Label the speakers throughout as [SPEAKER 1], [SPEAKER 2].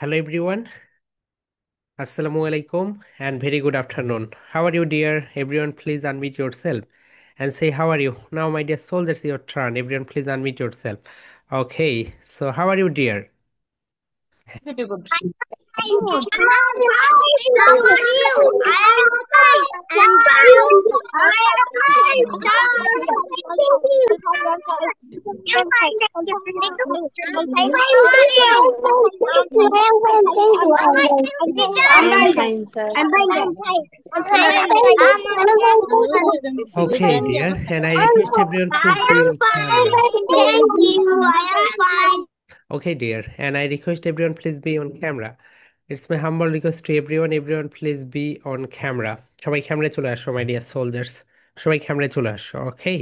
[SPEAKER 1] Hello everyone, Assalamu alaikum and very good afternoon. How are you, dear? Everyone, please unmute yourself and say, how are you? Now, my dear soldiers, your turn. Everyone, please unmute yourself. Okay, so how are you, dear?
[SPEAKER 2] Pretty good.
[SPEAKER 3] Good. How are you? I am fine. And you? I am fine.
[SPEAKER 4] I am fine, sir.
[SPEAKER 1] Okay, dear, and I request everyone, please be on camera.
[SPEAKER 3] Thank you. I am fine.
[SPEAKER 1] Okay, dear, and I request everyone, please be on camera. It's my humble request to everyone, please be on camera. সবাই ক্যামেরায় চলে আসো, my dear soldiers. সবাই ক্যামেরায় চলে আসো, okay?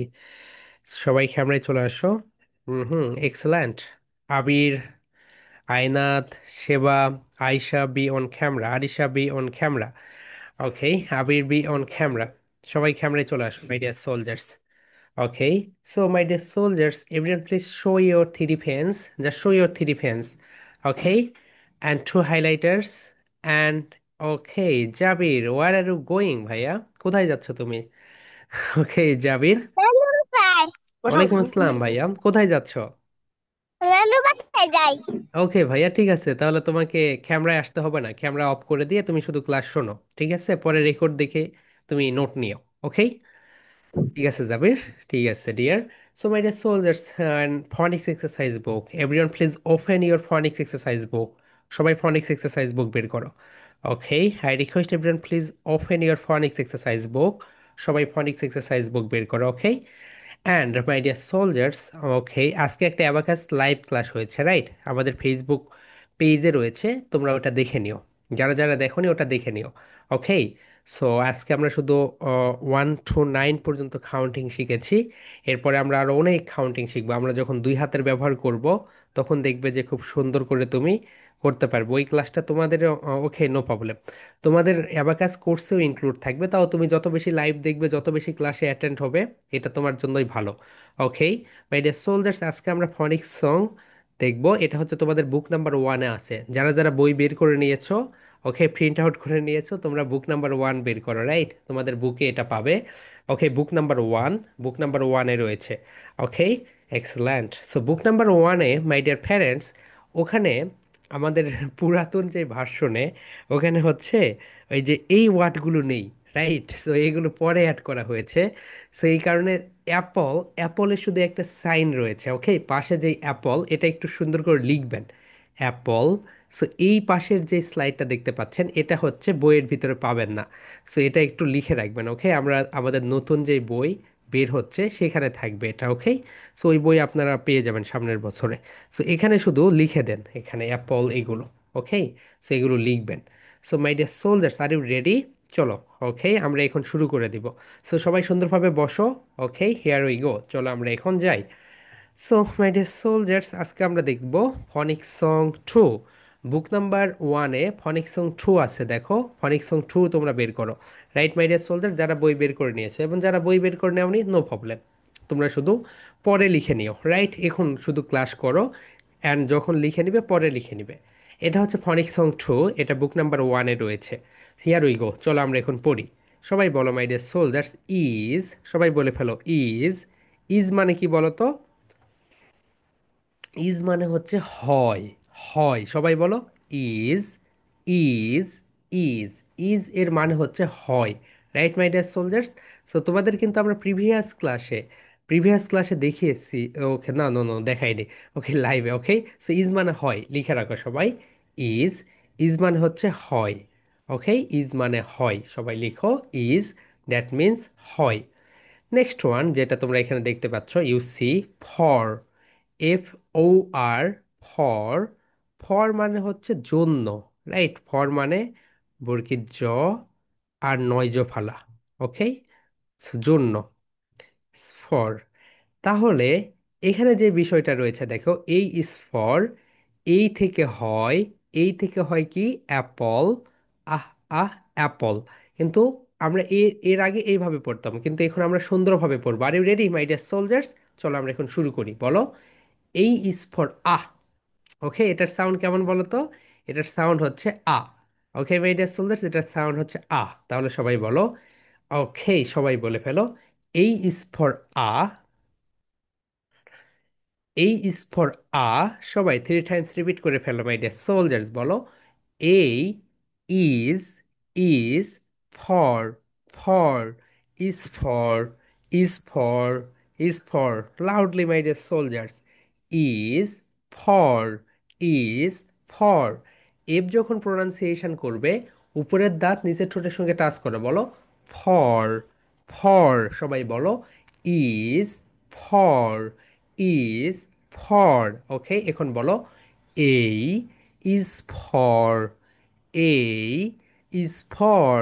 [SPEAKER 1] সবাই ক্যামেরায় চলে আসো। Excellent. Abir, Aynat, Seba, Ayesha be on camera, Arisha be on camera. Okay, Abir be on camera. সবাই ক্যামেরায় চলে আসো, my dear soldiers. Okay, so my dear soldiers, everyone please show your three pens. Just show your three pens. Okay, and two highlighters. And okay, Jabir, where are you going, ভাইয়া? কোথায় যাচ্ছ তুমি? Okay, জাবির। ওয়ালাইকুম আসসালাম ভাইয়া, কোথায় যাচ্ছ? ওকে ভাইয়া, ঠিক আছে, তাহলে তোমাকে ক্যামেরায় আসতে হবে না, ক্যামেরা অফ করে দিয়ে তুমি শুধু ক্লাস শোনো, ঠিক আছে? পরে রেকর্ড দেখে তুমি নোট নিও। ওকে, ঠিক আছে জাবির, ঠিক আছে dear. So my dear soldiers and phonics exercise book, everyone please open your phonics exercise book. সবাই ফনিক্স এক্সারসাইজ বুক বের করো। Okay, I request everyone please open your phonics exercise book. সবাই ফনিক্স এক্সারসাইজ বুক বের করো। Okay, and my dear soldiers, okay, আজকে একটা abacus live class হয়েছে, right? আমাদের ফেসবুক পেজে রয়েছে, তোমরা ওটা দেখে নিও। যারা যারা দেখোনি ওটা দেখে নিও। ওকে, সো আজকে আমরা শুধু 1 to 9 পর্যন্ত কাউন্টিং শিখেছি। এরপরে আমরা আরও অনেক কাউন্টিং শিখবো। আমরা যখন দুই হাতের ব্যবহার করব, তখন দেখবে যে খুব সুন্দর করে তুমি করতে পারবে। ওই ক্লাসটা তোমাদের, ওকে, নো প্রবলেম, তোমাদের অ্যাবাকাস কোর্সেও ইনক্লুড থাকবে। তাও তুমি যত বেশি লাইভ দেখবে, যত বেশি ক্লাসে অ্যাটেন্ড হবে, এটা তোমার জন্যই ভালো। ওকে, মাই ডিয়ার সোলজার্স, আজকে আমরা ফনিক্স সং দেখবো। এটা হচ্ছে তোমাদের বুক নাম্বার 1-এ আছে। যারা যারা বই বের করে নিয়েছো, ওকে, প্রিন্ট আউট করে নিয়েছো, তোমরা বুক নাম্বার 1 বের করো, রাইট? তোমাদের বুকে এটা পাবে। ওকে, বুক নাম্বার 1, বুক নাম্বার 1-এ রয়েছে। Okay, excellent. So book number 1-এ, মাই ডিয়ার প্যারেন্টস, ওখানে আমাদের পুরাতন যে ভার্সনে, ওখানে হচ্ছে ওই যে এই ওয়ার্ডগুলো নেই, রাইট? সো এইগুলো পরে অ্যাড করা হয়েছে। সো এই কারণে অ্যাপলের শুধু একটা সাইন রয়েছে। ওকে, পাশে যে অ্যাপল, এটা একটু সুন্দর করে লিখবেন, অ্যাপল। সো এই পাশের যে স্লাইডটা দেখতে পাচ্ছেন, এটা হচ্ছে বইয়ের ভিতরে পাবেন না। সো এটা একটু লিখে রাখবেন। ওকে, আমরা আমাদের নতুন যে বই বের হচ্ছে সেখানে থাকবে এটা। ওকে, সো ওই বই আপনারা পেয়ে যাবেন সামনের বছরে। সো এখানে শুধু লিখে দেন, এখানে অ্যাপল এগুলো। ওকে, সো এগুলো লিখবেন। So my dear soldiers, are you ready? চলো, ওকে, আমরা এখন শুরু করে দিব। সো সবাই সুন্দরভাবে বসো। ওকে, হিয়ার উই গো, চলো আমরা এখন যাই। সো মাই ডিয়ার সোলজার্স, আজকে আমরা দেখব ফনিক্স সং 2। বুক নাম্বার 1-এ ফনিক্স সং 2 আছে, দেখো ফনিক্স সং 2 তোমরা বের করো। রাইট মাই ডিয়ার সোলজার, যারা বই বের করে নিয়েছো এবং যারা বই বের করে নেওনি, নো প্রবলেম, তোমরা শুধু পরে লিখে নিও, রাইট? এখন শুধু ক্লাস করো, অ্যান্ড যখন লিখে নিবে পরে লিখে নিবে। এটা হচ্ছে ফনিক্স সং 2, এটা বুক নাম্বার 1-এ রয়েছে। হিয়ার উই গো, চলো আমরা এখন পড়ি। সবাই বলো মাই ডিয়ার সোলজার্স, ইজ, সবাই বলে ফেলো ইজ। ইজ মানে কি বলো তো? ইজ মানে হচ্ছে হয়, হয়, সবাই বলো ইজ, ইজ, ইজ। ইজ এর মানে হচ্ছে হয়, right my dear soldiers? So তোমাদের কিন্তু আমরা প্রিভিয়াস ক্লাসে দেখিয়েছি। ওকে, না নো নো, দেখাইনি। ওকে, লাইভে। ওকে, সো ইজ মানে হয়, লিখে রাখো সবাই। ইজ, ইজ মানে হচ্ছে হয়। ওকে, ইজ মানে হয়, সবাই লিখো ইজ, দ্যাট মিন্স হয়। নেক্সট ওয়ান যেটা তোমরা এখানে দেখতে পাচ্ছ, you see, for, FOR, for. For মানে হচ্ছে জন্য, রাইট? ফর মানে বর্গির জ আর নয়জ ফালা। ওকে, জন্য, ফর। তাহলে এখানে যে বিষয়টা রয়েছে দেখো, এই ইজ ফর, এই থেকে হয়, এই থেকে হয় কি অ্যাপল, আহ, আহ, অ্যাপল। কিন্তু আমরা এর আগে এইভাবে পড়তাম, কিন্তু এখন আমরা সুন্দরভাবে পড়বো। Are you ready my dear soldiers? চলো আমরা এখন শুরু করি। বলো এই ইজ ফর আহ। ওকে, এটার সাউন্ড কেমন বলো তো? এটার সাউন্ড হচ্ছে আ। ওকে মাই ডিয়ার সোলজার্স, এটার সাউন্ড হচ্ছে আ। তাহলে সবাই বলো। ওকে, সবাই বলে ফেলো। এই ইজ ফর আ। এই ইজ ফর আ। সবাই 3 টাইমস রিপিট করে ফেলো মাই ডিয়ার সোলজার্স, বলো। এই is, is for, for is for, is for, is for. Loudly my dear soldiers. Is for, is for. F যখন প্রোনাউন্সিয়েশন করবে, উপরের দাঁত নিচের ঠোঁটের সঙ্গে টাচ করে, বলো ফর, ফর। সবাই বলো is for, is for. Okay, এখন বলো এই is for, A is for,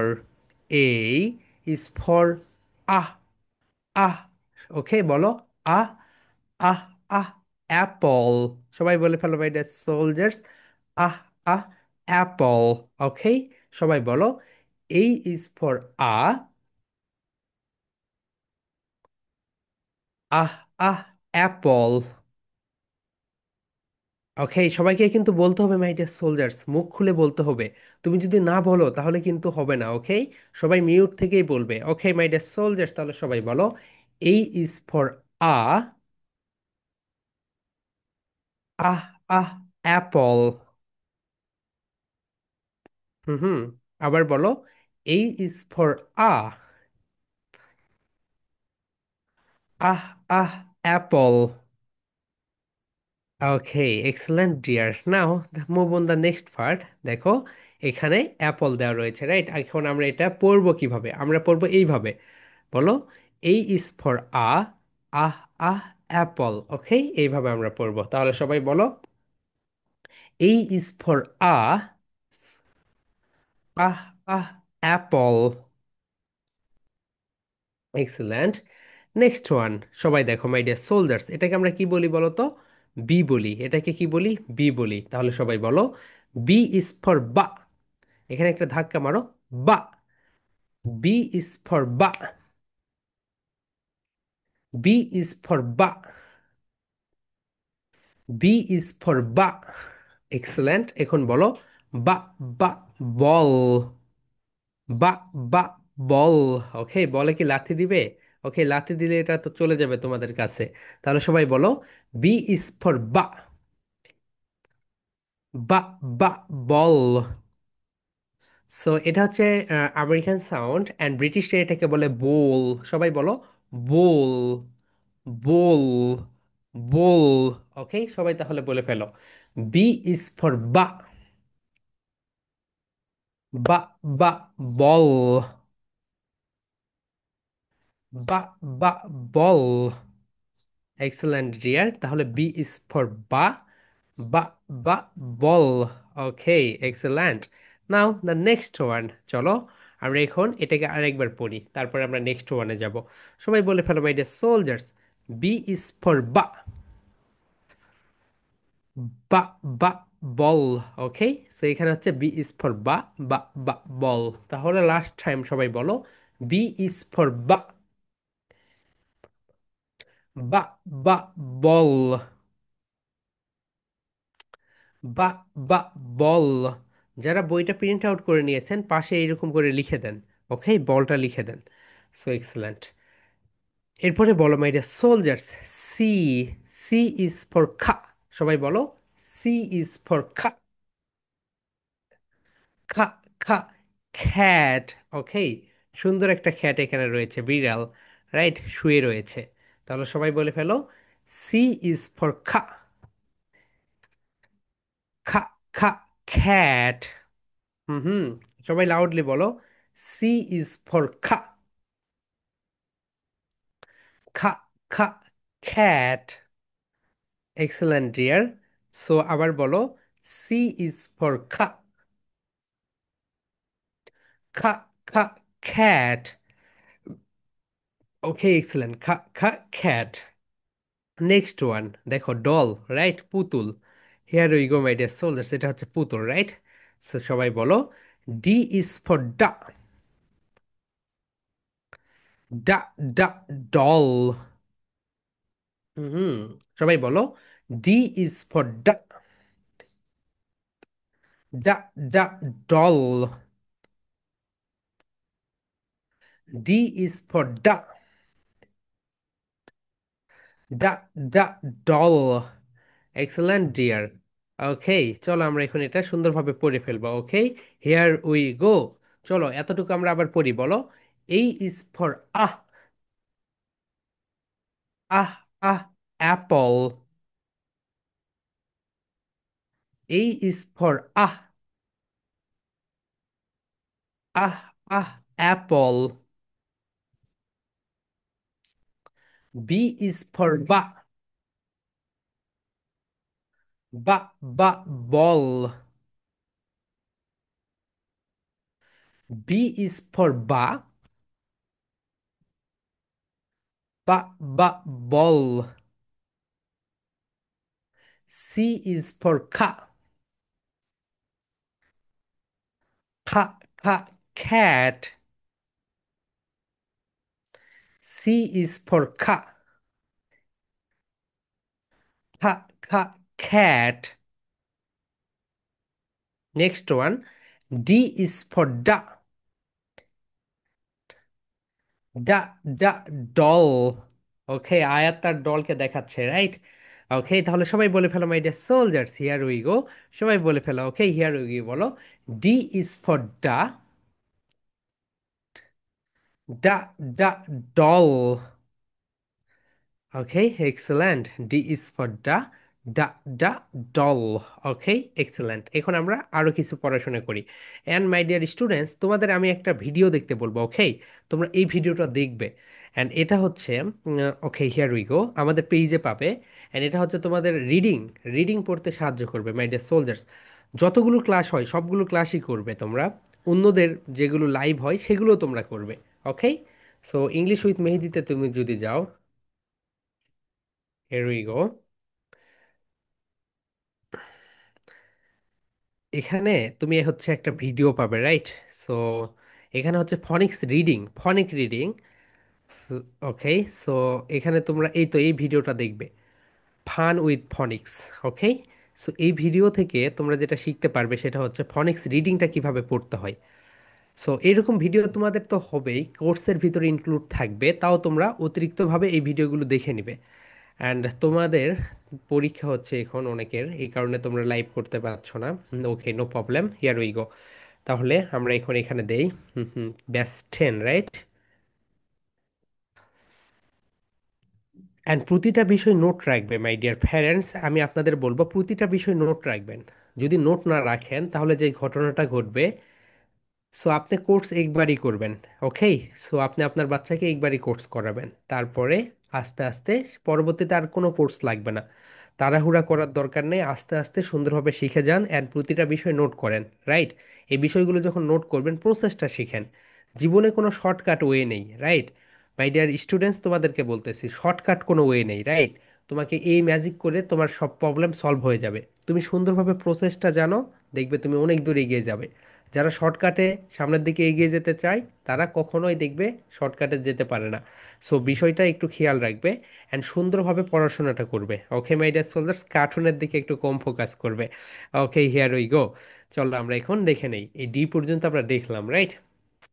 [SPEAKER 1] A is for ah, ah. Okay, বলো আহ, আহ, আহ। অ্যাপল। সবাই বলে ফেলো my dear soldiers. Ah, ah, apple. Okay, সবাই বলো এই is for ah, ah, ah, apple. Okay, সবাইকে কিন্তু বলতে হবে মাই ডিয়ার সোলজার্স, মুখ খুলে বলতে হবে। তুমি যদি না বলো তাহলে কিন্তু হবে না। ওকে, সবাই মিউট থেকেই বলবে। ওকে মাই ডিয়ার সোলজার্স, তাহলে সবাই বলো এই is for ah, ah, ah, apple. Hmm hmm, আবার বলো এই is for ah, ah, ah, apple. Okay, excellent dear. Now move on the next part. দেখো, এখানে অ্যাপল দেওয়া রয়েছে, রাইট? এখন আমরা এটা পড়বো কিভাবে? আমরা পড়বো এইভাবে, বলো এই is for ah, ah, ah, apple. Okay, এইভাবে আমরা পড়বো। তাহলে সবাই বলো এই is for ah, ah, ah, apple. Excellent. Next one. সবাই দেখো মাই ডিয়ার সোলজার্স, এটাকে আমরা কি বলি বলো তো? বি বলি। এটাকে কি বলি? বি বলি। তাহলে সবাই বলো বি ইজ ফর বা। এখানে একটা ধাক্কা মারো, বা। বি ইজ ফর বা, বি ইজ ফর বা, বি ইজ ফর বা। এক্সেলেন্ট। এখন বলো বা, ba, ball, ba, ba, ball. ওকে, বলে কি লাথি দিবে? ওকে, লাথি দিলে এটা তো চলে যাবে তোমাদের কাছে। তাহলে সবাই বলো B is for ba, ba, ba, ball. So এটা হচ্ছে আমেরিকান সাউন্ড, অ্যান্ড ব্রিটিশরা এটাকে বলে বোল। সবাই বলো বোল, বোল, বোল। ওকে, সবাই তাহলে বলে ফেলো B is for ba, ba, ba, ball, ba, ba, ball. Excellent dear. তাহলে B is for ba, ba, ba, ball. Okay, excellent. Now the next one. চলো আমরা এখন এটাকে আরেকবার পড়ি, তারপরে আমরা নেক্সট ওয়ানে যাব। সবাই বলে ফেলো my dear soldiers, B is for ba, ba, ba, ball. Okay, so এখানে হচ্ছে B is for ba, ba, ba, বল। তাহলে লাস্ট টাইম সবাই বলো B is for ba, ba, ba, ball, ba, ba, বল। যারা বইটা প্রিন্ট আউট করে নিয়েছেন পাশে এইরকম করে লিখে দেন। ওকে, বলটা লিখে দেন। So excellent. এরপরে বলো my dear soldiers, C, C is for খা। সবাই বলো সি ইজ ফর খা, খা, খা, খ্যাট। ওকে, সুন্দর একটা খ্যাট এখানে রয়েছে, বিড়াল, রাইট, শুয়ে রয়েছে। তাহলে সবাই বলে ফেলো সি ইজ ফর খা, খা, খা, খ্যাট। হুম হুম, সবাই লাউডলি বলো সি ইজ ফর খা, খা, খা, খ্যাট। Excellent deer. সো আবার বলো সি ইজ ফর খা, খা, খা, খ্যাট। ওকে, excellent, ka, ka, cat. Next one. দেখো ডল, রাইট, পুতুল। Here we go my dear soldiers, এটা হচ্ছে পুতুল, রাইট? সো সবাই বলো ডি ইজ ফর ডা, ডা, ডা, ডল। হুম, সবাই বলো ডি ইজ ফর ডা, Doll. D is for duck. Doll. Excellent, dear. Okay, চলো আমরা এখন এটা সুন্দরভাবে পড়ে ফেলবো। Okay, here we go. চলো এতটুকু আমরা আবার পড়ি, বলো। A is for ah. Ah ah apple. A is for ah ah apple. B is for ball. B is for ball. C is for cat. C is for cat. Next one. D is for doll. Okay, Ayat তার ডলকে দেখাচ্ছে, right? Okay, তাহলে সবাই বলে ফেলো, my dear soldiers, here we go. সবাই বলে ফেলো। ওকে, here we গো, বলো। ডি ইজ ফর ডা ডা doll. Okay, excellent. D is for ডা ডা ডল। ওকে, এক্সেলেন্ট। এখন আমরা আরো কিছু পড়াশোনা করি। অ্যান্ড মাই ডিয়ার স্টুডেন্টস, তোমাদের আমি একটা ভিডিও দেখতে বলবো। ওকে, তোমরা এই ভিডিওটা দেখবে। অ্যান্ড এটা হচ্ছে, ওকে, হিয়ার উই গো, আমাদের পেজে পাবে। অ্যান্ড এটা হচ্ছে তোমাদের রিডিং রিডিং পড়তে সাহায্য করবে, মাই ডিয়ার সোলজার্স। যতগুলো ক্লাস হয় সবগুলো ক্লাসই করবে তোমরা। অন্যদের যেগুলো লাইভ হয় সেগুলো তোমরা করবে। ওকে, সো ইংলিশ উইথ মেহেদিতে তুমি যদি যাও, here we go. এখানে তুমি হচ্ছে একটা ভিডিও পাবে, রাইট? সো এখানে হচ্ছে ফনিক রিডিং। ওকে, সো এখানে তোমরা এই তো এই ভিডিওটা দেখবে, ফান উইথ ফনিক্স। ওকে, সো এই ভিডিও থেকে তোমরা যেটা শিখতে পারবে সেটা হচ্ছে ফনিক্স রিডিংটা কিভাবে পড়তে হয়। সো এরকম ভিডিও তোমাদের তো হবেই, কোর্সের ভিতরে ইনক্লুড থাকবে, তাও তোমরা অতিরিক্তভাবে এই ভিডিওগুলো দেখে নিবে। অ্যান্ড তোমাদের পরীক্ষা হচ্ছে এখন অনেকের, এই কারণে তোমরা লাইভ করতে পারছো না। Okay, no problem, here we go. তাহলে আমরা এখন এখানে দেই ব্যাস 10, রাইট? অ্যান্ড প্রতিটা বিষয় নোট রাখবে, মাই ডিয়ার প্যারেন্টস। আমি আপনাদের বলবো প্রতিটা বিষয় নোট রাখবেন। যদি নোট না রাখেন তাহলে যে ঘটনাটা ঘটবে, সো আপনি কোর্স একবারই করবেন। ওকে, সো আপনি আপনার বাচ্চাকে একবারই কোর্স করাবেন, তারপরে আস্তে আস্তে পরবর্তীতে আর কোনো কোর্স লাগবে না। তাড়াহুড়া করার দরকার নেই, আস্তে আস্তে সুন্দরভাবে শিখে যান অ্যান্ড প্রতিটা বিষয় নোট করেন, রাইট? এই বিষয়গুলো যখন নোট করবেন প্রসেসটা শিখেন। জীবনে কোনো শর্টকাট ওয়ে নেই, রাইট? মাই ডিয়ার স্টুডেন্টস, তোমাদেরকে বলতেছি শর্টকাট কোনো ওয়ে নেই, রাইট? তোমাকে এই ম্যাজিক করে তোমার সব প্রবলেম সলভ হয়ে যাবে। তুমি সুন্দরভাবে প্রসেসটা জানো, দেখবে তুমি অনেক দূর এগিয়ে যাবে। যারা শর্টকাটে সামনের দিকে এগিয়ে যেতে চায় তারা কখনোই দেখবে শর্টকাটে যেতে পারে না। সো বিষয়টা একটু খেয়াল রাখবে অ্যান্ড সুন্দরভাবে পড়াশোনাটা করবে। ওকে মাই ডিয়ার সোলজার্স, কার্টুনের দিকে একটু কম ফোকাস করবে। ওকে, হিয়ার উই গো। চলো আমরা এখন দেখে নেই, এই ডি পর্যন্ত আমরা দেখলাম, রাইট?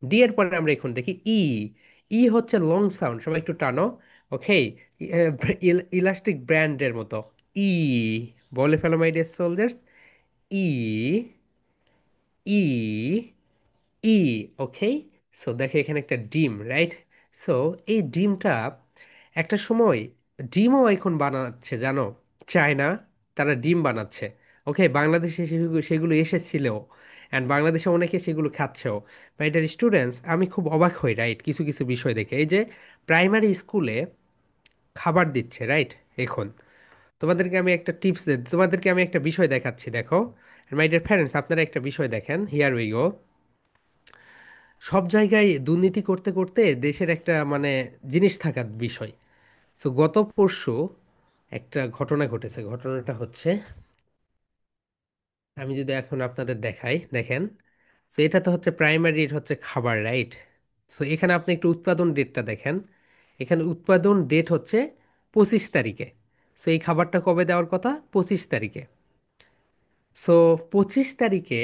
[SPEAKER 1] ডি এর পরে আমরা এখন দেখি ই। ই হচ্ছে লং সাউন্ড, সবাই একটু টানো। ওকে, ইলাস্টিক ব্র্যান্ডের মতো। ই, বলে ফেলো my dear soldiers. E, E, E. Okay, so দেখো এখানে একটা ডিম, রাইট? সো এই ডিমটা একটা সময়, ডিমও এখন বানাচ্ছে জানো, চায়না, তারা ডিম বানাচ্ছে। ওকে, বাংলাদেশে সেগুলো এসেছিল অ্যান্ড বাংলাদেশে অনেকে সেগুলো খাচ্ছেও। বাই ডিয়ার স্টুডেন্টস, আমি খুব অবাক হই, রাইট, কিছু কিছু বিষয় দেখে। এই যে প্রাইমারি স্কুলে খাবার দিচ্ছে, রাইট? এখন তোমাদেরকে আমি একটা বিষয় দেখাচ্ছি, দেখো। মাই ডিয়ার প্যারেন্টস, আপনারা একটা বিষয় দেখেন, হিয়ার উই গো। সব জায়গায় দুর্নীতি করতে করতে দেশের একটা মানে জিনিস থাকার বিষয়। তো গত পরশু একটা ঘটনা ঘটেছে, ঘটনাটা হচ্ছে, আমি যদি এখন আপনাদের দেখাই, দেখেন। তো এটা তো হচ্ছে প্রাইমারি, এটা হচ্ছে খাবার, রাইট? সো এখানে আপনি একটু উৎপাদন ডেটটা দেখেন। এখানে উৎপাদন ডেট হচ্ছে 25 তারিখে। সো এই খাবারটা কবে দেওয়ার কথা? 25 তারিখে। সো 25 তারিখে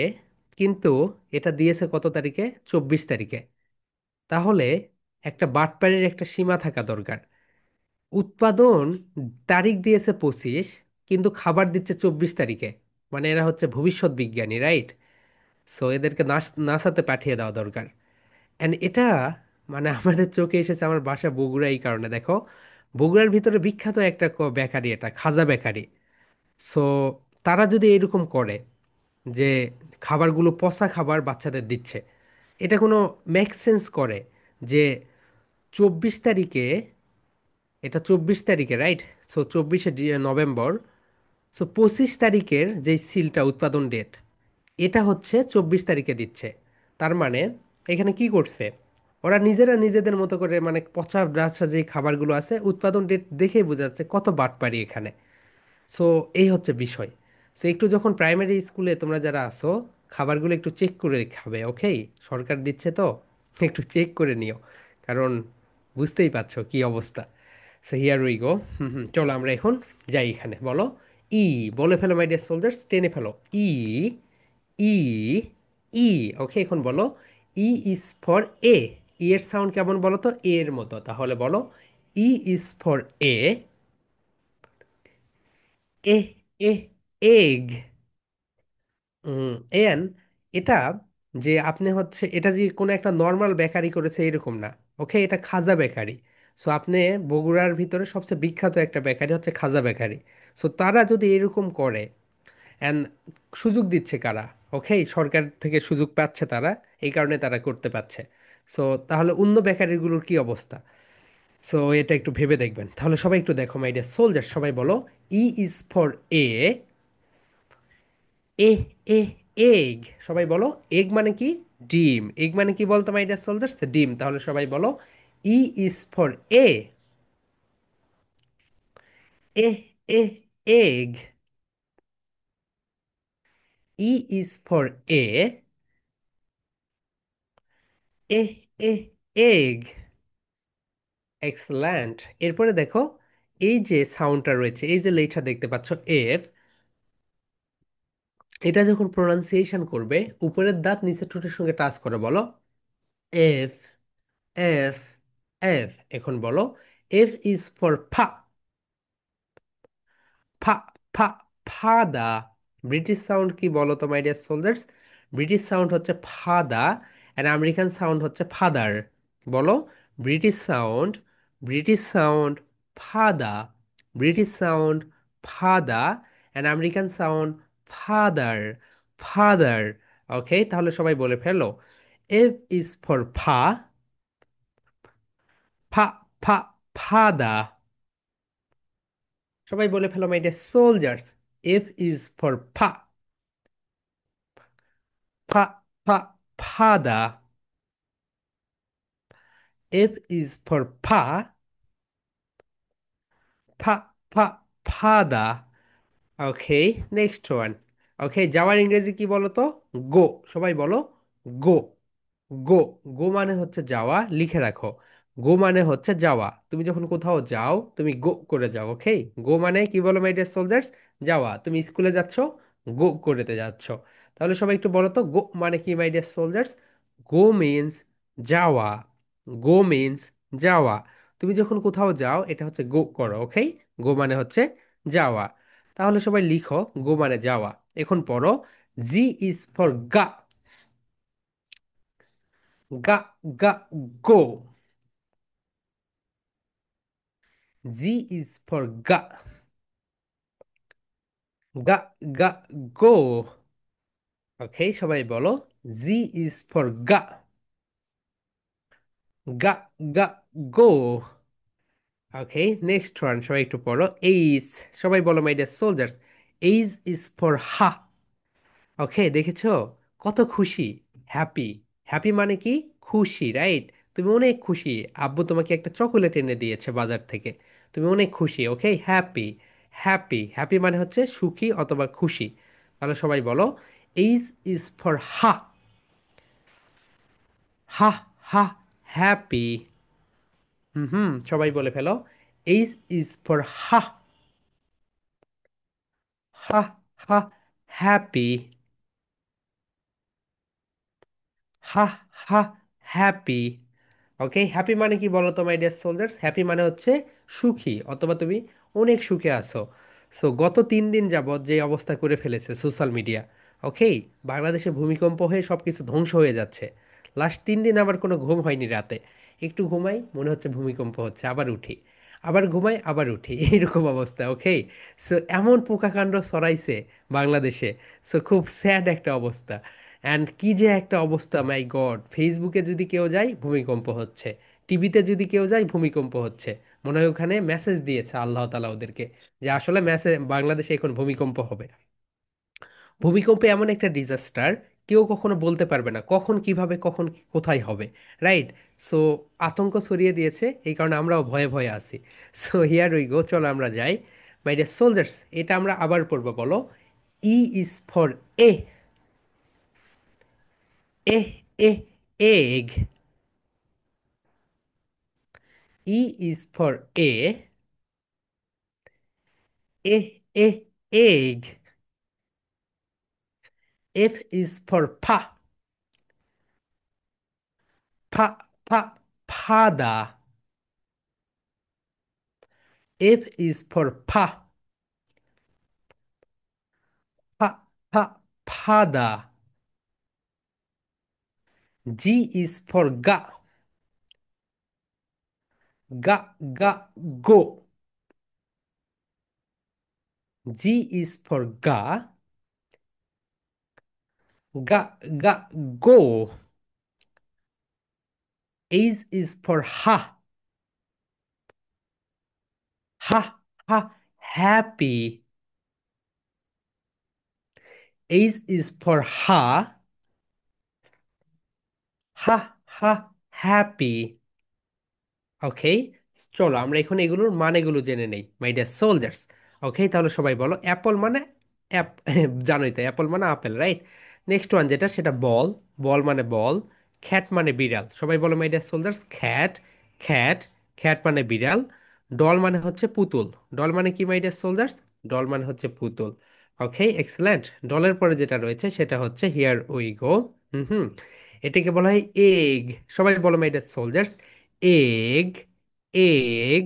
[SPEAKER 1] কিন্তু এটা দিয়েছে কত তারিখে? 24 তারিখে। তাহলে একটা বাটপাড়ির একটা সীমা থাকা দরকার। উৎপাদন তারিখ দিয়েছে 25, কিন্তু খাবার দিচ্ছে 24 তারিখে। মানে এরা হচ্ছে ভবিষ্যৎ বিজ্ঞানী, রাইট? সো এদেরকে নাসাতে পাঠিয়ে দেওয়া দরকার। অ্যান্ড এটা মানে আমাদের চোখে এসেছে, আমার বাসা বগুড়া, এই কারণে দেখো বগুড়ার ভিতরে বিখ্যাত একটা বেকারি, এটা খাজা বেকারি। সো তারা যদি এরকম করে যে খাবারগুলো পচা খাবার বাচ্চাদের দিচ্ছে, এটা কোনো মেক সেন্স করে যে 24 তারিখে, এটা 24 তারিখে, রাইট? সো 24শে নভেম্বর। সো 25 তারিখের যে সিলটা উৎপাদন ডেট, এটা হচ্ছে 24 তারিখে দিচ্ছে। তার মানে এখানে কি করছে, ওরা নিজেরা নিজেদের মতো করে মানে পচা রাচা যে খাবারগুলো আছে উৎপাদন ডেট দেখেই বোঝা যাচ্ছে কত বাটপারি এখানে। সো এই হচ্ছে বিষয়। সো একটু যখন প্রাইমারি স্কুলে তোমরা যারা আসো, খাবারগুলো একটু চেক করে খাবে, ওকে? সরকার দিচ্ছে তো, একটু চেক করে নিও, কারণ বুঝতেই পারছো কি অবস্থা। So here we go. চলো আমরা এখন যাই, এখানে বলো ই। বলে ফেলো মাই ডিয়ার সোলজার্স, টেনে ফেলো। ই, ই, ই। ওকে, এখন বলো ই ইজ ফর এ। ই এর সাউন্ড কেমন বলো তো? এ এর মতো। তাহলে বলো E is for e. E, A, egg. এন, এটা যে আপনি হচ্ছে এটা যে কোনো একটা নর্মাল বেকারি করেছে এরকম না, ওকে? এটা খাজা বেকারি। সো আপনি বগুড়ার ভিতরে সবচেয়ে বিখ্যাত একটা বেকারি হচ্ছে খাজা বেকারি। সো তারা যদি এরকম করে, অ্যান্ড সুযোগ দিচ্ছে কারা? ওকে, সরকার থেকে সুযোগ পাচ্ছে তারা, এই কারণে তারা করতে পারছে। সো তাহলে অন্য বেকারিগুলোর কি অবস্থা? সো এটা একটু ভেবে দেখবেন। তাহলে সবাই একটু দেখো মাই ডিয়ার সোলজার, সবাই বলো E is for e. E, A, egg. সবাই বলো এগ মানে কি? ডিম। এগ মানে কি বলতো মাই ডিয়ার সোলজার্স? ডিম। তাহলে সবাই বলো E is for e. E, A, egg. E is for e. E, A, egg. Excellent. এরপরে দেখো এই যে সাউন্ডটা রয়েছে, এই যে লেটার দেখতে পাচ্ছ এফ, এটা যখন প্রোনাউন্সিয়েশন করবে উপরের দাঁত নিচের ঠোঁটের সঙ্গে টাচ করে বলো এফ, এফ, এফ। এখন বলো এফ ইজ ফর ফা। ফা, ফা, ফাদা। ব্রিটিশ সাউন্ড কি বলো তো my dear soldiers? British sound হচ্ছে ফাদা, অ্যান্ড আমেরিকান সাউন্ড হচ্ছে ফাদার। বলো British sound, British sound father, British sound father, and American sound father, father. Okay, তাহলে সবাই বলে ফেলো এফ ইজ ফর ফা। ফা, ফা, ফাদা। সবাই বলে ফেলো my dear soldiers, F is for ফা। ফা, ফা, ফাদা। এফ ইজ ফর ফা। ফা, ফা, ফাদা। ওকে, নেক্সট ওয়ান। ওকে, যাওয়ার ইংরেজি কি বলো তো? গো। সবাই বলো গো, গো। গো মানে হচ্ছে যাওয়া, লিখে রাখো। গো মানে হচ্ছে যাওয়া। তুমি যখন কোথাও যাও তুমি গো করে যাও, ওকে? গো মানে কি বলো মাই ডিয়ার সোলজার্স? যাওয়া। তুমি স্কুলে যাচ্ছ, গো করতে যাচ্ছ। তাহলে সবাই একটু বলো তো গো মানে কি my dear soldiers? Go means যাওয়া, গো মিন্স যাওয়া। তুমি যখন কোথাও যাও এটা হচ্ছে গো করো, ওকে? গো মানে হচ্ছে যাওয়া। তাহলে সবাই লিখো গো মানে যাওয়া। এখন পড়ো জি ইজ ফর গা। গা, গা, গো। জি ইজ ফর গা। গা, গা, গো। ওকে, সবাই বলো জি ইজ ফর গা। গা, গা, গো। ওকে, নেক্সট ওয়ান। সবাই একটু পড়ো এইস। সবাই বলো my dear soldiers, H is for ha. Okay, দেখেছো কত খুশি? হ্যাপি। হ্যাপি মানে কি? খুশি, রাইট? তুমি অনেক খুশি, আব্বু তোমাকে একটা চকোলেট এনে দিয়েছে বাজার থেকে, তুমি অনেক খুশি, ওকে? Happy, happy. হ্যাপি মানে হচ্ছে সুখী অথবা খুশি। তাহলে সবাই বলো H is for ha. Ha, Ha, happy. সবাই বলে ফেলো H is for ha. Ha, Ha, happy. Ha Ha happy. Okay, happy মানে কি বলো তো মাই ডিয়ার সোলজার্স? হ্যাপি মানে হচ্ছে সুখী, অথবা তুমি অনেক সুখে আছো। সো গত 3 দিন যাবৎ যে অবস্থা করে ফেলেছে সোশ্যাল মিডিয়া, ওকে, বাংলাদেশে ভূমিকম্প হয়ে সব কিছু ধ্বংস হয়ে যাচ্ছে। লাস্ট 3 দিন আবার কোনো ঘুম হয়নি রাতে। একটু ঘুমাই মনে হচ্ছে ভূমিকম্প হচ্ছে, আবার উঠি, আবার ঘুমাই আবার উঠি, এইরকম অবস্থা। ওকে, সো এমন পোকাকাণ্ড ছড়াইছে বাংলাদেশে। সো খুব স্যাড একটা অবস্থা। অ্যান্ড কি যে একটা অবস্থা, মাই গড! ফেসবুকে যদি কেউ যায় ভূমিকম্প হচ্ছে, টিভিতে যদি কেউ যায় ভূমিকম্প হচ্ছে। মনে হয় ওখানে মেসেজ দিয়েছে আল্লাহ তাআলা ওদেরকে যে আসলে মেসেজ বাংলাদেশে এখন ভূমিকম্প হবে। ভূমিকম্প এমন একটা ডিজাস্টার, কেউ কখনো বলতে পারবে না কখন কিভাবে কখন কোথায় হবে, রাইট? সো আতঙ্ক ছড়িয়ে দিয়েছে, এই কারণে আমরাও ভয়ে ভয়ে আছি। সো হিয়ার উই গো, চলো আমরা যাই। মাই ডিয়ার সোলজার্স, এটা আমরা আবার পড়বো, বলো। E is for e. E এ এগ। E is for A. Egg. F is for pa. Pada. F is for pa. Pa, pada. G is for ga. Go. G is for ga, go. H is for ha, happy. H is for happy. ওকে, চলো আমরা এখন এগুলোর মানেগুলো জেনে নেই, মাই dear soldiers. ওকে, তাহলে সবাই বলো, Apple মানে অ্যাপ, জানোই তো অ্যাপল মানে আপেল, রাইট? নেক্সট ওয়ান যেটা, সেটা বল। বল মানে বল। খ্যাট মানে বিড়াল, সবাই বলো মাই ডিয়ার সোলজার্স, খ্যাট। খ্যাট। খ্যাট মানে বিড়াল। ডল মানে হচ্ছে পুতুল। ডল মানে কি মাই ডিয়ার সোলজার্স? ডল মানে হচ্ছে পুতুল। ওকে, এক্সেলেন্ট। ডলের পরে যেটা রয়েছে সেটা হচ্ছে হিয়ার উই গো। হুম হুম এটাকে বলা হয় এগ। সবাই বলো my dear soldiers, egg. Egg.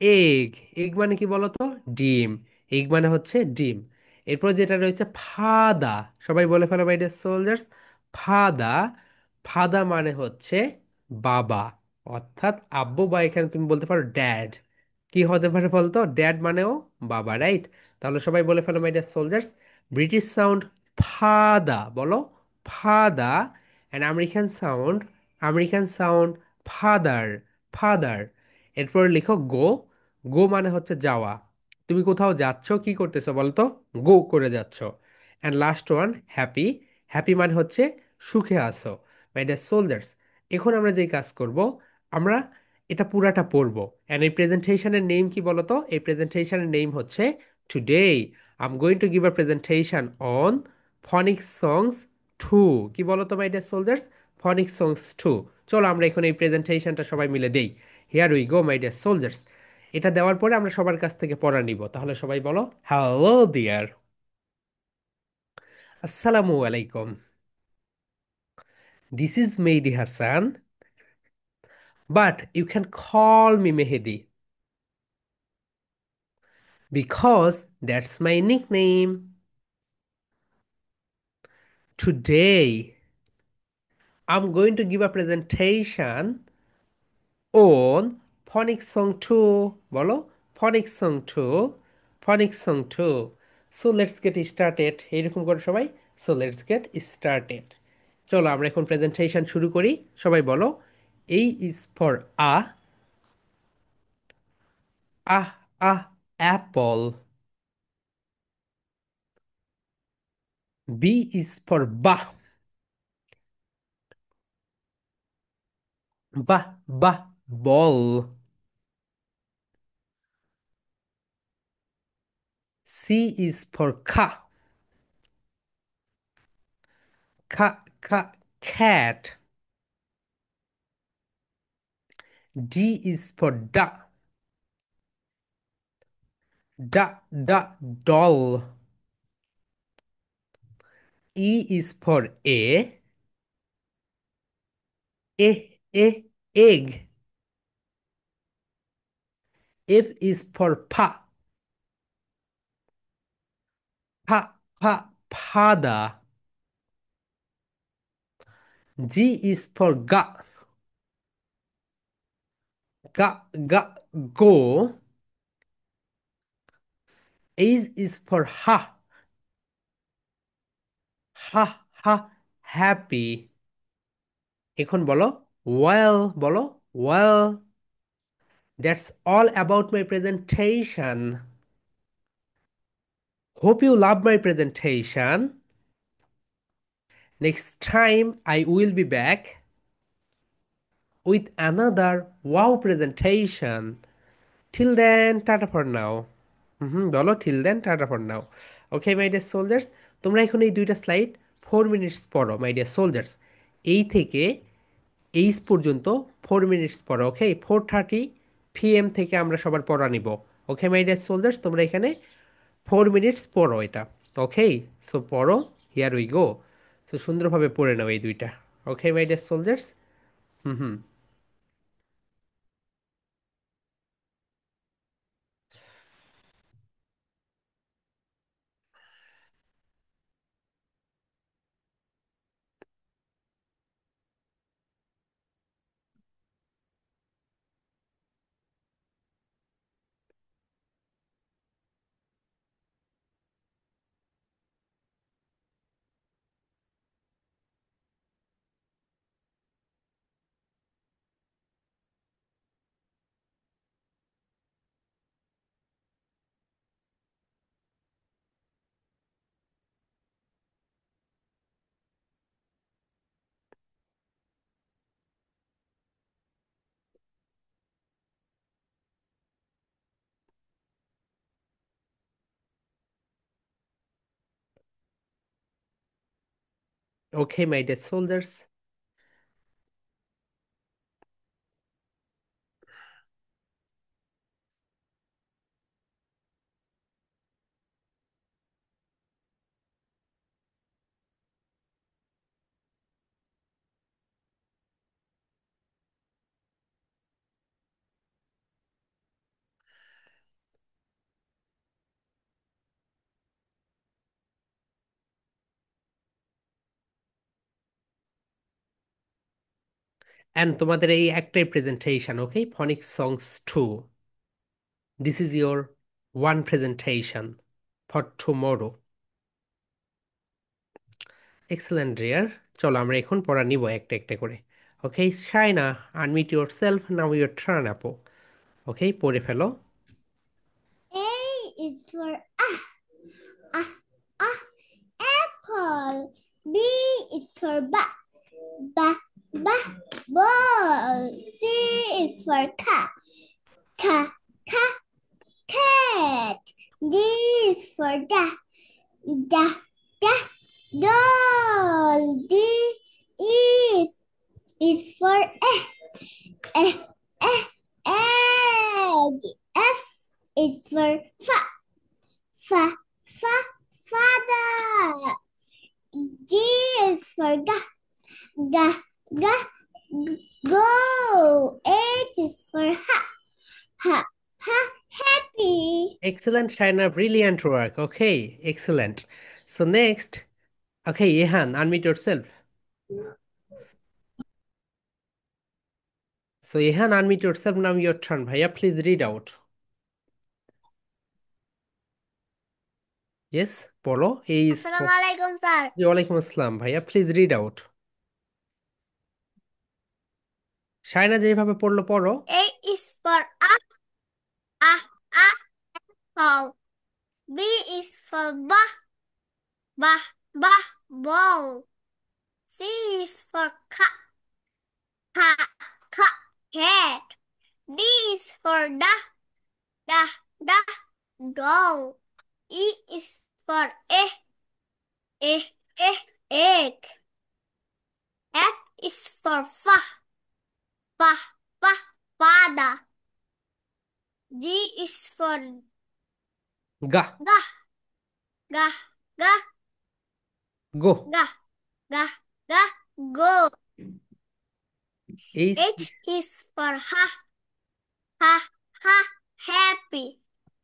[SPEAKER 1] Egg. Egg মানে কি বলতো? ডিম। এগ মানে হচ্ছে ডিম। এরপর যেটা রয়েছে ফাদা। সবাই বলে ফেলো মাই ডিয়ার সোলজার্স, ফাদা। ফাদা মানে হচ্ছে বাবা, অর্থাৎ আব্বু, বা এখানে তুমি বলতে পারো ড্যাড। কি হতে পারে বলতো? ড্যাড মানেও বাবা, রাইট? তাহলে সবাই বলে ফেলো my dear soldiers, British sound father, বলো father. And American sound, American sound father. Father. এরপর লিখো গো। গো মানে হচ্ছে যাওয়া। তুমি কোথাও যাচ্ছ, কি করতেছো বলতো? গো করে যাচ্ছ। And last one happy. Happy মানে হচ্ছে সুখে আছো। মাই ডিয়ার সোলজার্স, এখন আমরা যেই কাজ করব, আমরা এটা পুরাটা পড়বো। অ্যান্ড এই প্রেজেন্টেশনের নেম কি বলতো? এই প্রেজেন্টেশনের নেম হচ্ছে today I am going to give a presentation on phonic songs 2। কি বলতো মাই ডিয়ার সোলজার্স? ফনিক সংস 2। চলো আমরা এখন এই প্রেজেন্টেশনটা সবাই মিলে দেই। Here we go my dear soldiers. এটা দেওয়ার পরে আমরা সবার কাছ থেকে পড়া নিব। তাহলে সবাই বলো, হ্যালো ডিয়ার, আসসালামু আলাইকুম, this is Mehedi Hasan, but you can call me Mehedi because that's my nickname. Today, I'm going to give a presentation on phonics song 2. বলো, phonics song 2, phonics song 2. So let's get started. এরকম করে সবাই, so let's get started. চলো আমরা এখন presentation শুরু করি। সবাই বলো, A is for apple. B is for ball. C is for cat. D is for doll. E is for egg. F is for father. G is for ga, go. H is for ha, happy. এখন বলো বলো well. That's all about my presentation. Hope you love my presentation. Next time I will be back with another wow presentation. Till then, tata for now. বলো till then, tata for now. Okay, my dear soldiers, তোমরা এখন এই দুইটা slide 4 minutes পড়ো, my dear soldiers. এই থেকে H পর্যন্ত 4 minutes পড়ো, ওকে? 4:30 PM থেকে আমরা সবার পড়া নিব। ওকে মাই ডিয়ার সোলজার্স, তোমরা এখানে 4 মিনিটস পড়ো এটা, ওকে? সো পড়ো, হিয়ার উই গো। সো সুন্দরভাবে পড়ে নাও এই দুইটা, okay my dear soldiers? Hmm. Okay my dear soldiers, and তোমাদের এই একটাই presentation, okay? Phonic songs 2, this is your one presentation for tomorrow. Excellent dear, চলো আমরা এখন পড়া নিব একটা একটা করে। Okay Shaina, unmute yourself, now your turn আপু। ওকে, পড়ে ফেলো।
[SPEAKER 3] A is for apple. B is for ball. C is for cat. D is for doll. D is for egg. F is for father. G is for go. H is for happy.
[SPEAKER 1] Excellent, Shaina. Brilliant work. Okay, excellent. So next, okay, Yehan, unmute yourself. So Yehan, unmute yourself. Now your turn. Bhaiya, please read out. Yes, Polo. A is for...
[SPEAKER 3] Assalamualaikum, sir.
[SPEAKER 1] Walaikum assalam. Bhaiya, please read out. Shaina যেভাবে পড়লো পড়ো।
[SPEAKER 3] A is for apple. B is for ball. C is for cat. D is for doll. E is for egg. F is for father. G is for
[SPEAKER 1] গা
[SPEAKER 3] ga.
[SPEAKER 1] Go.
[SPEAKER 3] Ga. Ga. Ga. Go.
[SPEAKER 1] H.
[SPEAKER 3] H is for ha. Ha. Ha. Happy.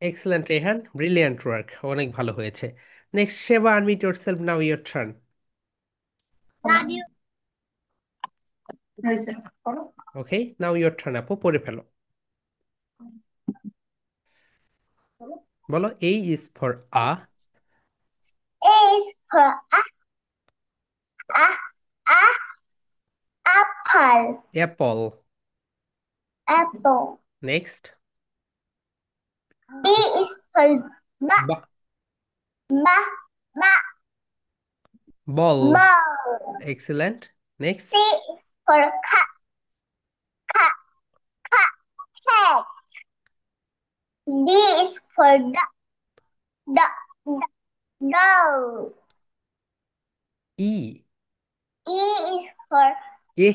[SPEAKER 1] Excellent, Rehan, brilliant work, অনেক ভালো হয়েছে। Next সেবা, unmute yourself, now your turn.
[SPEAKER 3] Love you.
[SPEAKER 1] Okay, now your turn আপু, পড়ে ফেলো। বলো, A is for a.
[SPEAKER 3] A is for a, apple.
[SPEAKER 1] Apple.
[SPEAKER 3] Apple.
[SPEAKER 1] Next.
[SPEAKER 3] B is for ba.
[SPEAKER 1] Ba.
[SPEAKER 3] Ba. Ba.
[SPEAKER 1] Ball.
[SPEAKER 3] Ball.
[SPEAKER 1] Excellent. Next.
[SPEAKER 3] C is for cat. Cat. Cat. Cat. D is for duck. Duck. Duck. Dog.
[SPEAKER 1] E.
[SPEAKER 3] E is for
[SPEAKER 1] A.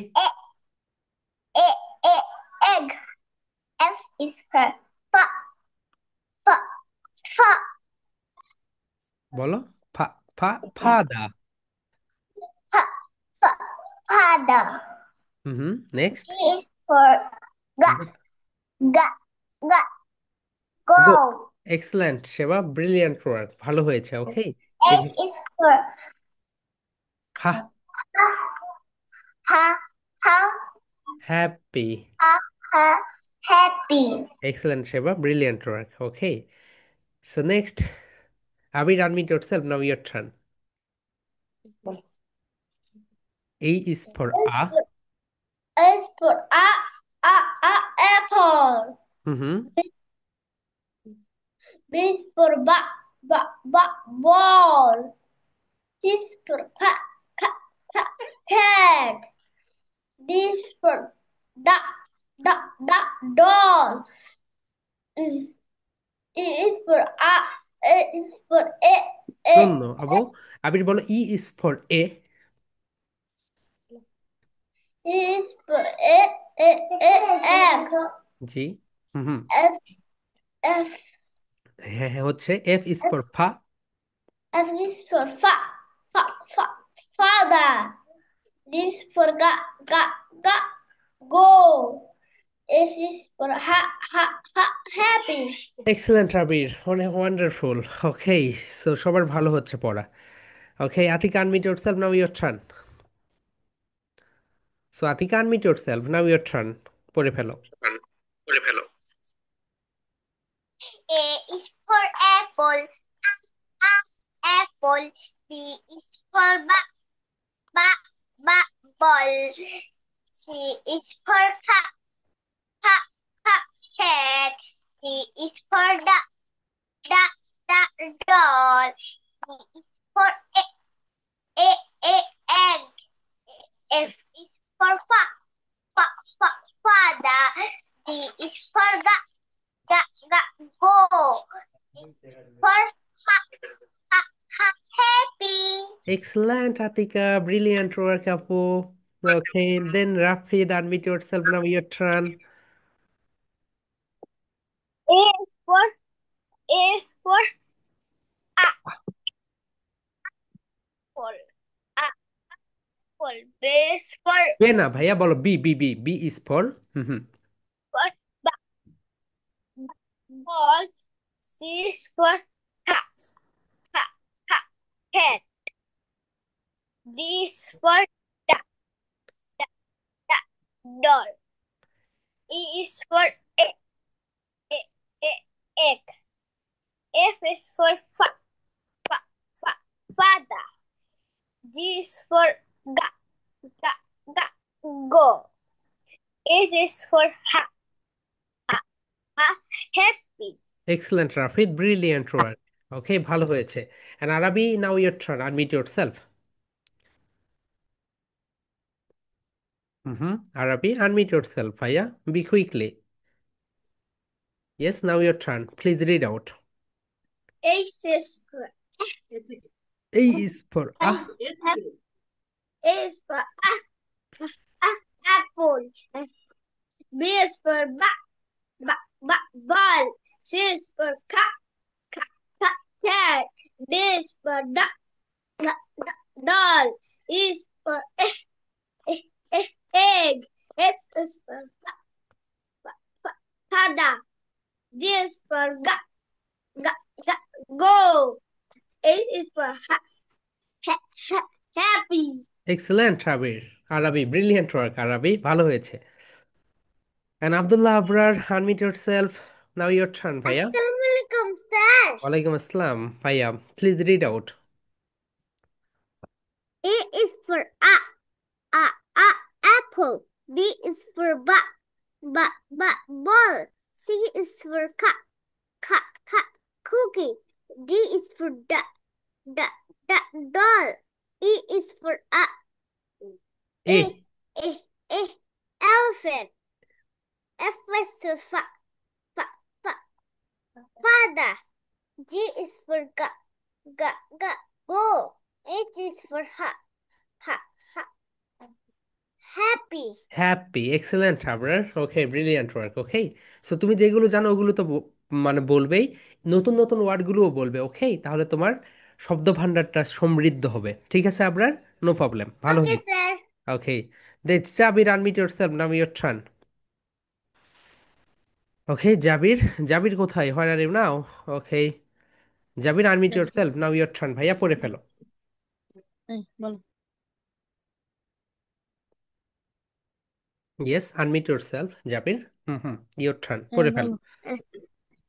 [SPEAKER 3] egg. F is for fuck. Fuck. Fuck.
[SPEAKER 1] বলো, fa fa father.
[SPEAKER 3] Fuck. Fuck. Father.
[SPEAKER 1] Next.
[SPEAKER 3] G is for ga. Ga. Ga. Go.
[SPEAKER 1] Go. Excellent Seba, brilliant work, ভালো হয়েছে। Okay,
[SPEAKER 3] H is for
[SPEAKER 1] Ha.
[SPEAKER 3] ha. Ha.
[SPEAKER 1] Happy.
[SPEAKER 3] Ha. Ha. Happy.
[SPEAKER 1] Excellent Seba, brilliant work. Okay, so next, Abir, unmute yourself, now your turn. A is for a.
[SPEAKER 3] S for apple.
[SPEAKER 1] Hmm.
[SPEAKER 3] B is for ball. C is for cat. D is for doll. E is for A is for
[SPEAKER 1] no Abu, Abir বলো, E is for a.
[SPEAKER 3] E is for egg.
[SPEAKER 1] G. Hmm.
[SPEAKER 3] F F
[SPEAKER 1] হ্যাঁ হ্যাঁ, হচ্ছে F is for ফা।
[SPEAKER 3] F is for father. D is for go. S is for happy.
[SPEAKER 1] Excellent Abir, অনেক wonderful. Okay, so সবার ভালো হচ্ছে পড়া। Okay, Atika, unmute yourself, now your turn. So Atika, unmute yourself, now your turn, পড়ে ফেলো।
[SPEAKER 3] A is for apple. Apple. B is for ball. C is for cat. D is for doll. E is for egg. F is for father. D is for go. For happy.
[SPEAKER 1] Excellent Atika, brilliant work আপু। Okay, then Rafid, unmute yourself, now your turn.
[SPEAKER 3] A is for apple. B is for
[SPEAKER 1] বে না ভাইয়া, বলো B, B is for. Hmm.
[SPEAKER 3] ball. C is for cat. D is for doll. E is for egg. F is for father. G is for go. S is for happy.
[SPEAKER 1] Excellent Rafid, brilliant work. Okay, ভালো হয়েছে। And Arbi, now your turn, unmute yourself. Arbi, unmute yourself, ভাইয়া, be quickly. Yes, now your turn. Please read out.
[SPEAKER 3] H is for
[SPEAKER 1] A is for
[SPEAKER 3] A is for apple. B is for ball. C is for cat. D is for Doll is for eh, egg. X is for father. G is for go. H is for happy.
[SPEAKER 1] Excellent Abir. Arbi, brilliant work আরবি, ভালো হয়েছে। And Abdullah Abrar, unmute yourself. Now your turn, ভাইয়া।
[SPEAKER 3] Assalamualaikum, sir.
[SPEAKER 1] ওয়ালাইকুম আসসালাম ভাইয়া। Please read out.
[SPEAKER 3] A is for apple. B is for ball. C is for cookie. D is for doll. E is for
[SPEAKER 1] এ
[SPEAKER 3] a elephant. F is for father. G is for go. H is for happy.
[SPEAKER 1] Happy, excellent Abrar. Okay, brilliant work. Okay, so তুমি যেগুলো জানো ওগুলো তো মানে বলবেই, নতুন নতুন ওয়ার্ডগুলোও বলবে। ওকে, তাহলে তোমার শব্দ ভান্ডারটা সমৃদ্ধ হবে। ঠিক আছে আবরার, নো প্রবলেম, ভালো
[SPEAKER 3] Okay,
[SPEAKER 1] হয়েছে।
[SPEAKER 3] sir.
[SPEAKER 1] Okay, Jabir, unmute yourself, now your turn. Okay, Jabir, Jabir কোথায়? Where are you now? Okay, Jabir, unmute yourself, now your turn. ভাইয়া পড়ে ফেলো।
[SPEAKER 2] বলো।
[SPEAKER 1] Yes, unmute yourself Jabir. Hmm hmm, your turn, পড়ে ফেলো।
[SPEAKER 2] বলো।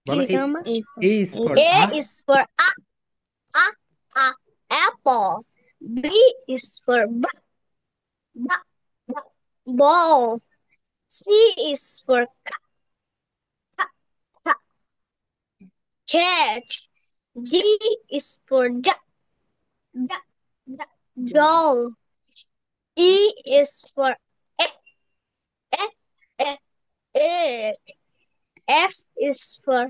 [SPEAKER 1] বলো। A
[SPEAKER 2] A for
[SPEAKER 1] A is for
[SPEAKER 3] A is for apple. B is for ball. C is for cat. D is for doll. E is for e- egg. F is for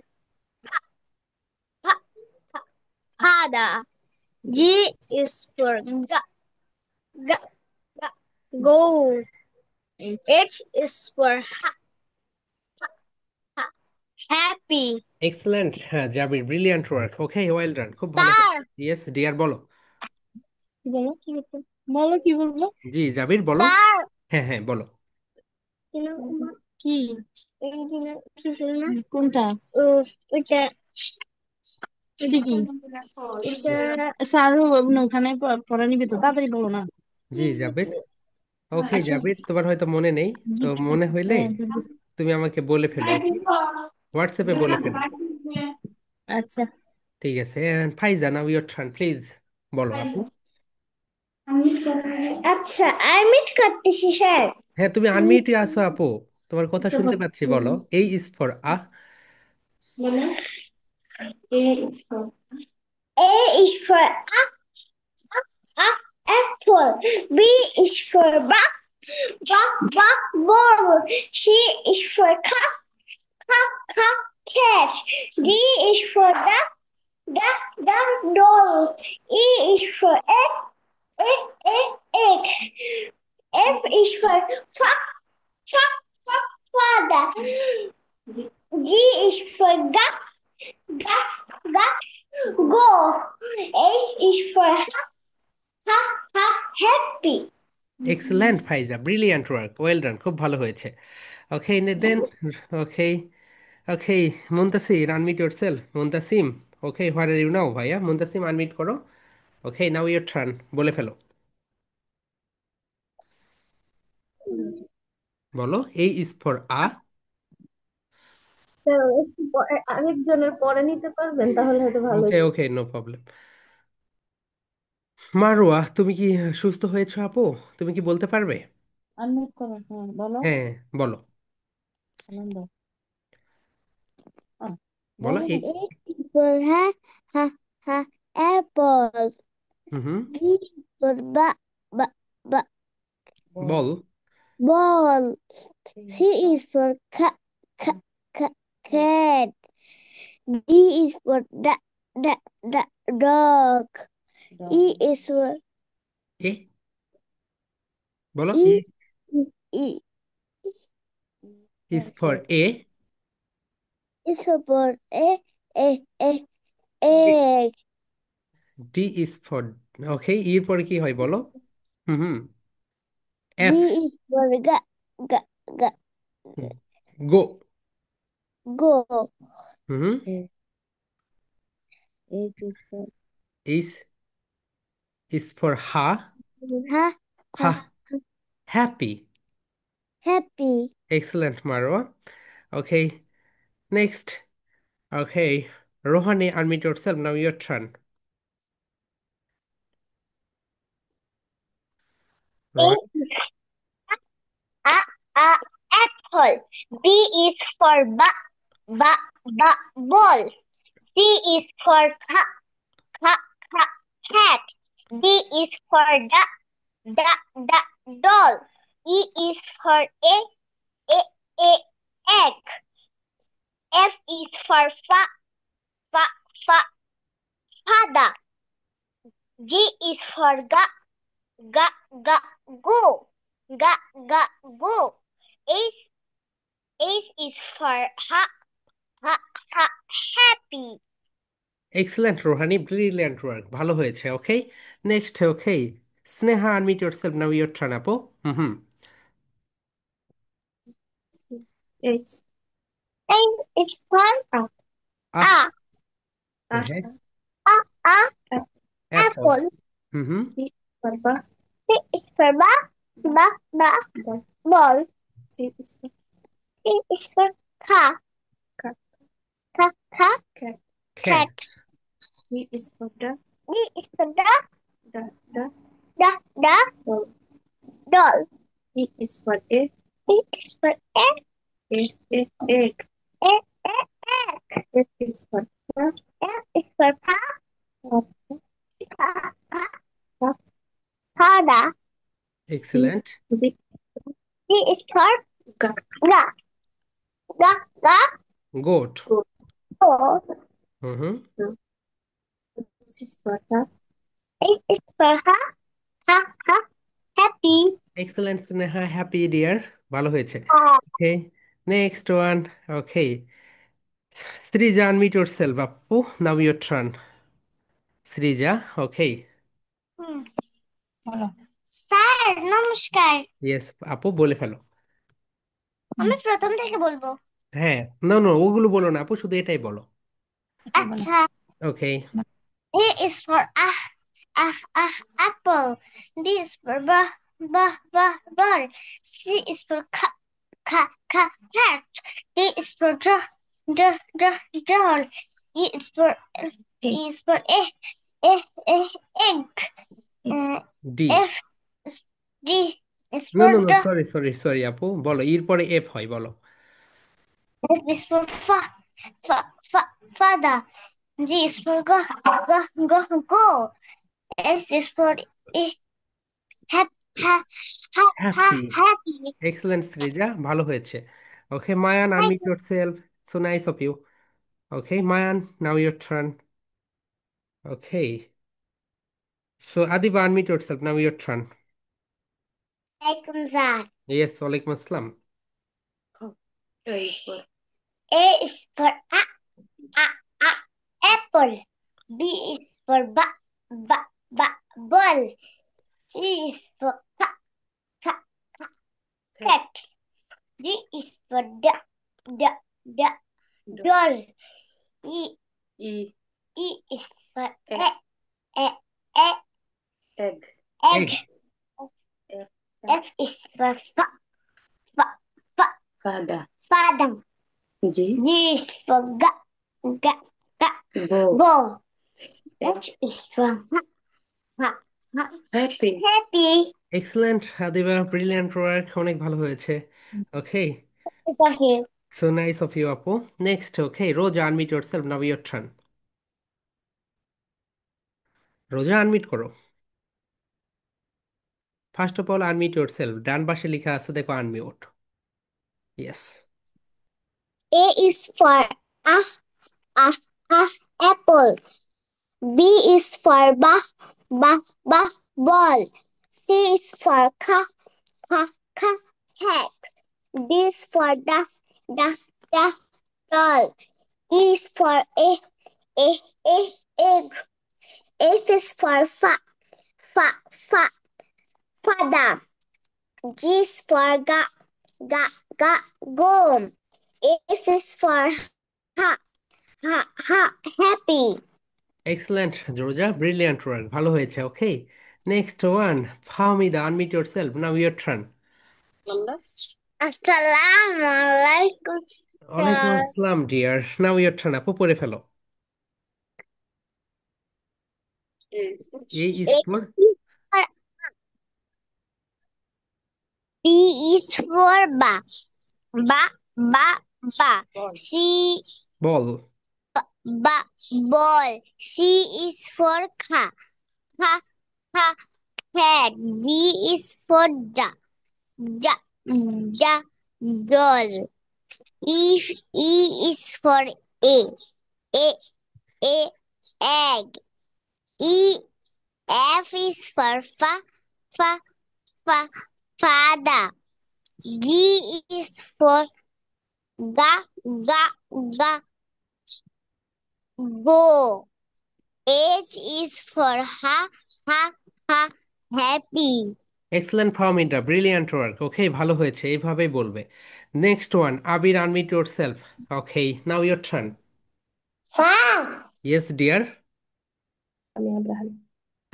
[SPEAKER 3] father. G is for go. H is for happy.
[SPEAKER 1] Excellent. হ্যাঁ জাবির, brilliant work. ওকে, well done, খুব ভালো
[SPEAKER 3] Sir.
[SPEAKER 1] হয়েছে। Yes dear, বলো।
[SPEAKER 2] বলো কি করতে, বলো কি বলবো।
[SPEAKER 1] জি জাবির বলো।
[SPEAKER 3] Sir.
[SPEAKER 1] হ্যাঁ হ্যাঁ বলো।
[SPEAKER 2] কি কোনটা?
[SPEAKER 3] ওইটা
[SPEAKER 2] এটা কি? স্যার ওখানে পড়া নিবে তো, তাড়াতাড়ি বলো না।
[SPEAKER 1] জি জাবির। ওকে
[SPEAKER 2] আচ্ছা।
[SPEAKER 1] জাবির, তোমার হয়তো মনে নেই, তো মনে হইলে তুমি আমাকে বলে ফেলো। ওকে, হোয়াটসঅ্যাপে বলে ফেলো।
[SPEAKER 2] আচ্ছা।
[SPEAKER 1] ঠিক আছে। ফাইজা, নাও ইয়োর টার্ন, প্লিজ বলো আপু।
[SPEAKER 3] আচ্ছা আইমিট করতেছি স্যার
[SPEAKER 1] হ্যাঁ, তুমি আনমিউটে আসো আপু, তোমার কথা শুনতে পাচ্ছি। বলো। এই is for
[SPEAKER 3] A is for apple. B is for ball. C is for cat. D is for doll. E is for egg. F is for father. G is for go. H is for happy.
[SPEAKER 1] Excellent Faiza, brilliant work, well done, খুব ভালো হয়েছে। Okay then. Okay, okay, Muntasir, unmute yourself, Muntasim. Okay, where are you now ভাইয়া? Muntasim, unmute করো। ওকে, now your turn, বলে ফেলো। বলো। এই is for
[SPEAKER 4] আরেকজনের পরে নিতে পারবেন তাহলে হয়তো ভালো
[SPEAKER 1] ওকে
[SPEAKER 4] হতো।
[SPEAKER 1] ওকে, নো প্রবলেম। মারোয়া, তুমি কি সুস্থ হয়েছো আপু? তুমি কি বলতে পারবে?
[SPEAKER 2] আনমিউট করো, হ্যাঁ বলো।
[SPEAKER 1] হ্যাঁ বলো।
[SPEAKER 2] আনন্দ।
[SPEAKER 1] বলো
[SPEAKER 2] বলো না।
[SPEAKER 1] এই।
[SPEAKER 3] For ha apple.
[SPEAKER 1] Hmm hmm,
[SPEAKER 3] B for ba
[SPEAKER 1] ball.
[SPEAKER 3] ball. C is for cat. D is for dog. E is for
[SPEAKER 1] a বলো। E
[SPEAKER 3] e e
[SPEAKER 1] is for
[SPEAKER 3] is for a egg.
[SPEAKER 1] D is for, okay, এর পরে কি হয় বলো? Hmm.
[SPEAKER 3] G
[SPEAKER 1] F,
[SPEAKER 3] is for ga, ga,
[SPEAKER 1] go.
[SPEAKER 3] go.
[SPEAKER 1] Hmm.
[SPEAKER 3] H is for
[SPEAKER 1] is is for ha,
[SPEAKER 3] ha,
[SPEAKER 1] ha,
[SPEAKER 3] ha,
[SPEAKER 1] happy.
[SPEAKER 3] happy.
[SPEAKER 1] Excellent Marwa. Okay, next. Okay, Rohani, unmute yourself, now your turn.
[SPEAKER 3] A
[SPEAKER 1] Rohan,
[SPEAKER 3] is a, a apple. B is for ball. C is for cat. D is for doll. E is for a egg. F is for fa, father. G is for ga, go. Ga, go. H, H is for happy.
[SPEAKER 1] Excellent Rohani, brilliant work, ভালো হয়েছে। Okay, next. Okay, Sneha, unmute yourself, now your turn আপু। Hmm.
[SPEAKER 3] H. H is for
[SPEAKER 1] ah,
[SPEAKER 3] a,
[SPEAKER 1] হ্যাঁ,
[SPEAKER 3] a,
[SPEAKER 1] apple.
[SPEAKER 3] apple.
[SPEAKER 1] Hmm.
[SPEAKER 3] B for C is for ball. C is for cat. Cat.
[SPEAKER 1] cat,
[SPEAKER 3] D is for D is for doll. E is for E is for egg. Egg. F is for F is for father.
[SPEAKER 1] Excellent.
[SPEAKER 3] G is for ga, ga, ga,
[SPEAKER 1] goat.
[SPEAKER 3] go.
[SPEAKER 1] Hmm.
[SPEAKER 3] This is for H is for happy.
[SPEAKER 1] Excellent Sneha, happy dear, ভালো হয়েছে। Okay, next one. Okay, Srija, unmute yourself আপু, now your turn. Srija, okay.
[SPEAKER 3] বলো। Sir নমস্কার,
[SPEAKER 1] yes আপু, বলে ফেলো।
[SPEAKER 3] আমি প্রথম থেকে বলবো।
[SPEAKER 1] হ্যাঁ, না না, ওগুলো বলো না আপু, শুধু এটাই বলো।
[SPEAKER 3] আচ্ছা।
[SPEAKER 1] ওকে।
[SPEAKER 3] A is for apple. B is for ball. C is for cat. D is for doll. E is for egg.
[SPEAKER 1] D.
[SPEAKER 3] F is D is
[SPEAKER 1] no
[SPEAKER 3] for
[SPEAKER 1] no no, sorry sorry sorry আপু, বলো, এর পরে F হয়, বলো।
[SPEAKER 3] F is for father. G is for go. S is for
[SPEAKER 1] happy.
[SPEAKER 3] happy.
[SPEAKER 1] Excellent Srija, ভালো হয়েছে। ওকে Mayan,
[SPEAKER 3] Thank
[SPEAKER 1] unmute yourself, so nice of you. Okay Mayan, now your turn. Okay, so Adiba, unmute yourself, now your turn.
[SPEAKER 3] you, sir.
[SPEAKER 1] Yes, walaikum assalam.
[SPEAKER 3] A is for apple. B is for ball. C is for cat. D is for doll. E is for egg.
[SPEAKER 1] Egg.
[SPEAKER 3] F is for father. G is for go. H is for happy.
[SPEAKER 1] Excellent Adiba, brilliant work, অনেক ভালো হয়েছে। Okay,
[SPEAKER 3] Okay.
[SPEAKER 1] so nice of you আপু। Next, okay, Roja, unmute yourself, now your turn. Roza, unmute করো। First of all unmute yourself, ডান পাশে লেখা আছে দেখো unmute. Yes.
[SPEAKER 3] A is for apple. B is for ball. C is for cat. D is for doll. E is for egg. F is for father. G is for ga, go. S is for ha, happy.
[SPEAKER 1] Excellent Jorja, brilliant work, ভালো হয়েছে। Okay, next one, Fahmida, unmute yourself, now your turn.
[SPEAKER 3] Assalamu alaikum,
[SPEAKER 1] ওয়ালাইকুম
[SPEAKER 3] sir.
[SPEAKER 1] আসসালাম dear, now your turn. আপু পড়ে ফেলো। A is
[SPEAKER 3] A
[SPEAKER 1] for,
[SPEAKER 3] is for B is for ba, ba. C
[SPEAKER 1] ball.
[SPEAKER 3] ball. C is for ha, cat. D is for da, doll. E is for a, a egg. E F is for fa, father. G is for ga, ga, ga, go. H is for ha, happy.
[SPEAKER 1] Excellent Fahmida, brilliant work. Okay, ভালো হয়েছে, এইভাবেই বলবে। Next one, Abir, unmute yourself. Okay, now your turn.
[SPEAKER 3] Fa.
[SPEAKER 1] Yes dear.
[SPEAKER 2] আমি আব্রাহাম।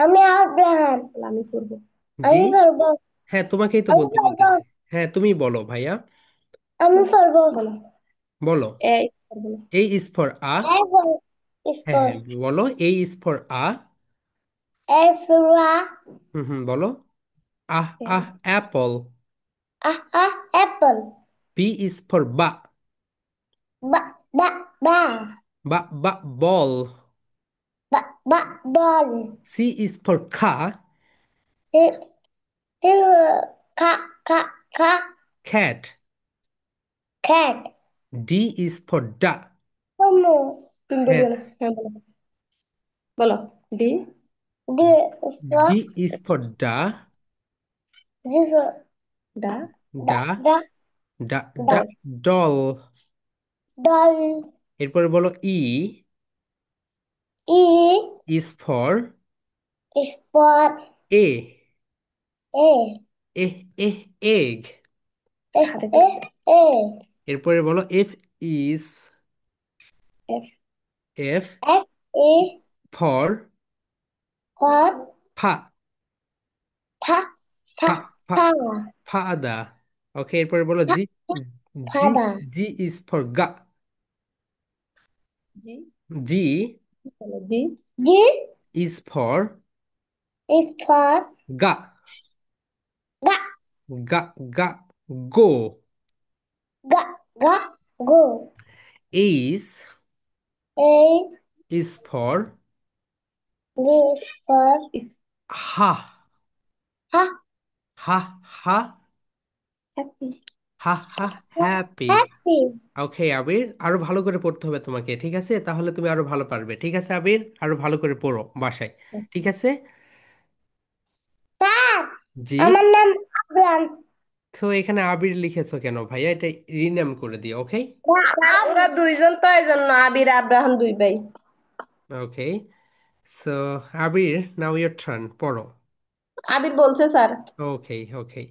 [SPEAKER 3] আমি আব্রাহাম।
[SPEAKER 2] আমি করবো।
[SPEAKER 1] জি,
[SPEAKER 3] আমি পারবো।
[SPEAKER 1] হ্যাঁ তোমাকেই তো
[SPEAKER 3] আমি
[SPEAKER 1] বলতে
[SPEAKER 3] পারবো।
[SPEAKER 1] বলতেছি। হ্যাঁ তুমি বলো ভাইয়া,
[SPEAKER 3] আমি পারবো।
[SPEAKER 2] বলো।
[SPEAKER 1] বলো।
[SPEAKER 2] এই করবো না।
[SPEAKER 1] A is for ah.
[SPEAKER 3] Is
[SPEAKER 1] হ্যাঁ
[SPEAKER 3] for
[SPEAKER 1] হ্যাঁ বলো, A is for ah.
[SPEAKER 3] Afra.
[SPEAKER 1] বলো। Ah ah apple.
[SPEAKER 3] Apple.
[SPEAKER 1] B is for ba.
[SPEAKER 3] Ba.
[SPEAKER 1] Ba ball.
[SPEAKER 3] Ball.
[SPEAKER 1] C is for ka.
[SPEAKER 3] This, this, ka, ka,
[SPEAKER 1] cat.
[SPEAKER 3] cat.
[SPEAKER 1] D is for da.
[SPEAKER 3] Como.
[SPEAKER 2] তুমি
[SPEAKER 1] হ্যাঁ,
[SPEAKER 2] বলিও না, হ্যাঁ বলো। বলো। D.
[SPEAKER 3] This, for,
[SPEAKER 1] D is for da.
[SPEAKER 3] this,
[SPEAKER 2] ডা।
[SPEAKER 1] ডা,
[SPEAKER 3] da,
[SPEAKER 1] ডা, ডা,
[SPEAKER 3] doll.
[SPEAKER 1] ডল।
[SPEAKER 3] Doll.
[SPEAKER 1] এরপরে বলো E
[SPEAKER 3] E
[SPEAKER 1] is for
[SPEAKER 3] is for
[SPEAKER 1] এ।
[SPEAKER 3] A.
[SPEAKER 1] A, A, egg.
[SPEAKER 3] A.
[SPEAKER 1] এরপরে বলো F is,
[SPEAKER 2] F.
[SPEAKER 1] F
[SPEAKER 3] F is
[SPEAKER 1] for
[SPEAKER 3] for
[SPEAKER 1] ফা।
[SPEAKER 3] fa,
[SPEAKER 1] ফা, ফা,
[SPEAKER 3] fa,
[SPEAKER 1] ফাদা। ওকে, এরপরে বলো G, G,
[SPEAKER 3] father.
[SPEAKER 1] G is for গা।
[SPEAKER 2] জি।
[SPEAKER 1] জি
[SPEAKER 2] বলো G.
[SPEAKER 3] G
[SPEAKER 1] is for
[SPEAKER 3] is for
[SPEAKER 1] গা।
[SPEAKER 3] ga,
[SPEAKER 1] গা, গা, go.
[SPEAKER 3] ga, ga, go.
[SPEAKER 1] H
[SPEAKER 3] A
[SPEAKER 1] is for
[SPEAKER 3] is for
[SPEAKER 2] ইস।
[SPEAKER 1] হা।
[SPEAKER 3] ha,
[SPEAKER 1] হা, হা,
[SPEAKER 2] হ্যাপি।
[SPEAKER 1] হা, হা, হ্যাপি।
[SPEAKER 3] happy.
[SPEAKER 1] ওকে আবির, আরো ভালো করে পড়তে হবে তোমাকে, ঠিক আছে? তাহলে তুমি আরো ভালো পারবে। ঠিক আছে আবির, আরো ভালো করে পড়ো বাসায়। ঠিক আছে।
[SPEAKER 3] স্যার,
[SPEAKER 1] জি।
[SPEAKER 3] আমার নাম আবরাম।
[SPEAKER 1] তো এখানে আবির লিখেছো কেন ভাইয়া? এটা রিনেম করে দিও। ওকে,
[SPEAKER 2] ওরা দুইজন তো এই জন্য আবির আব্রাহাম দুই ভাই।
[SPEAKER 1] Okay. So Abir, now your turn, পড়ো।
[SPEAKER 2] আবির বলছে স্যার।
[SPEAKER 1] Okay, okay.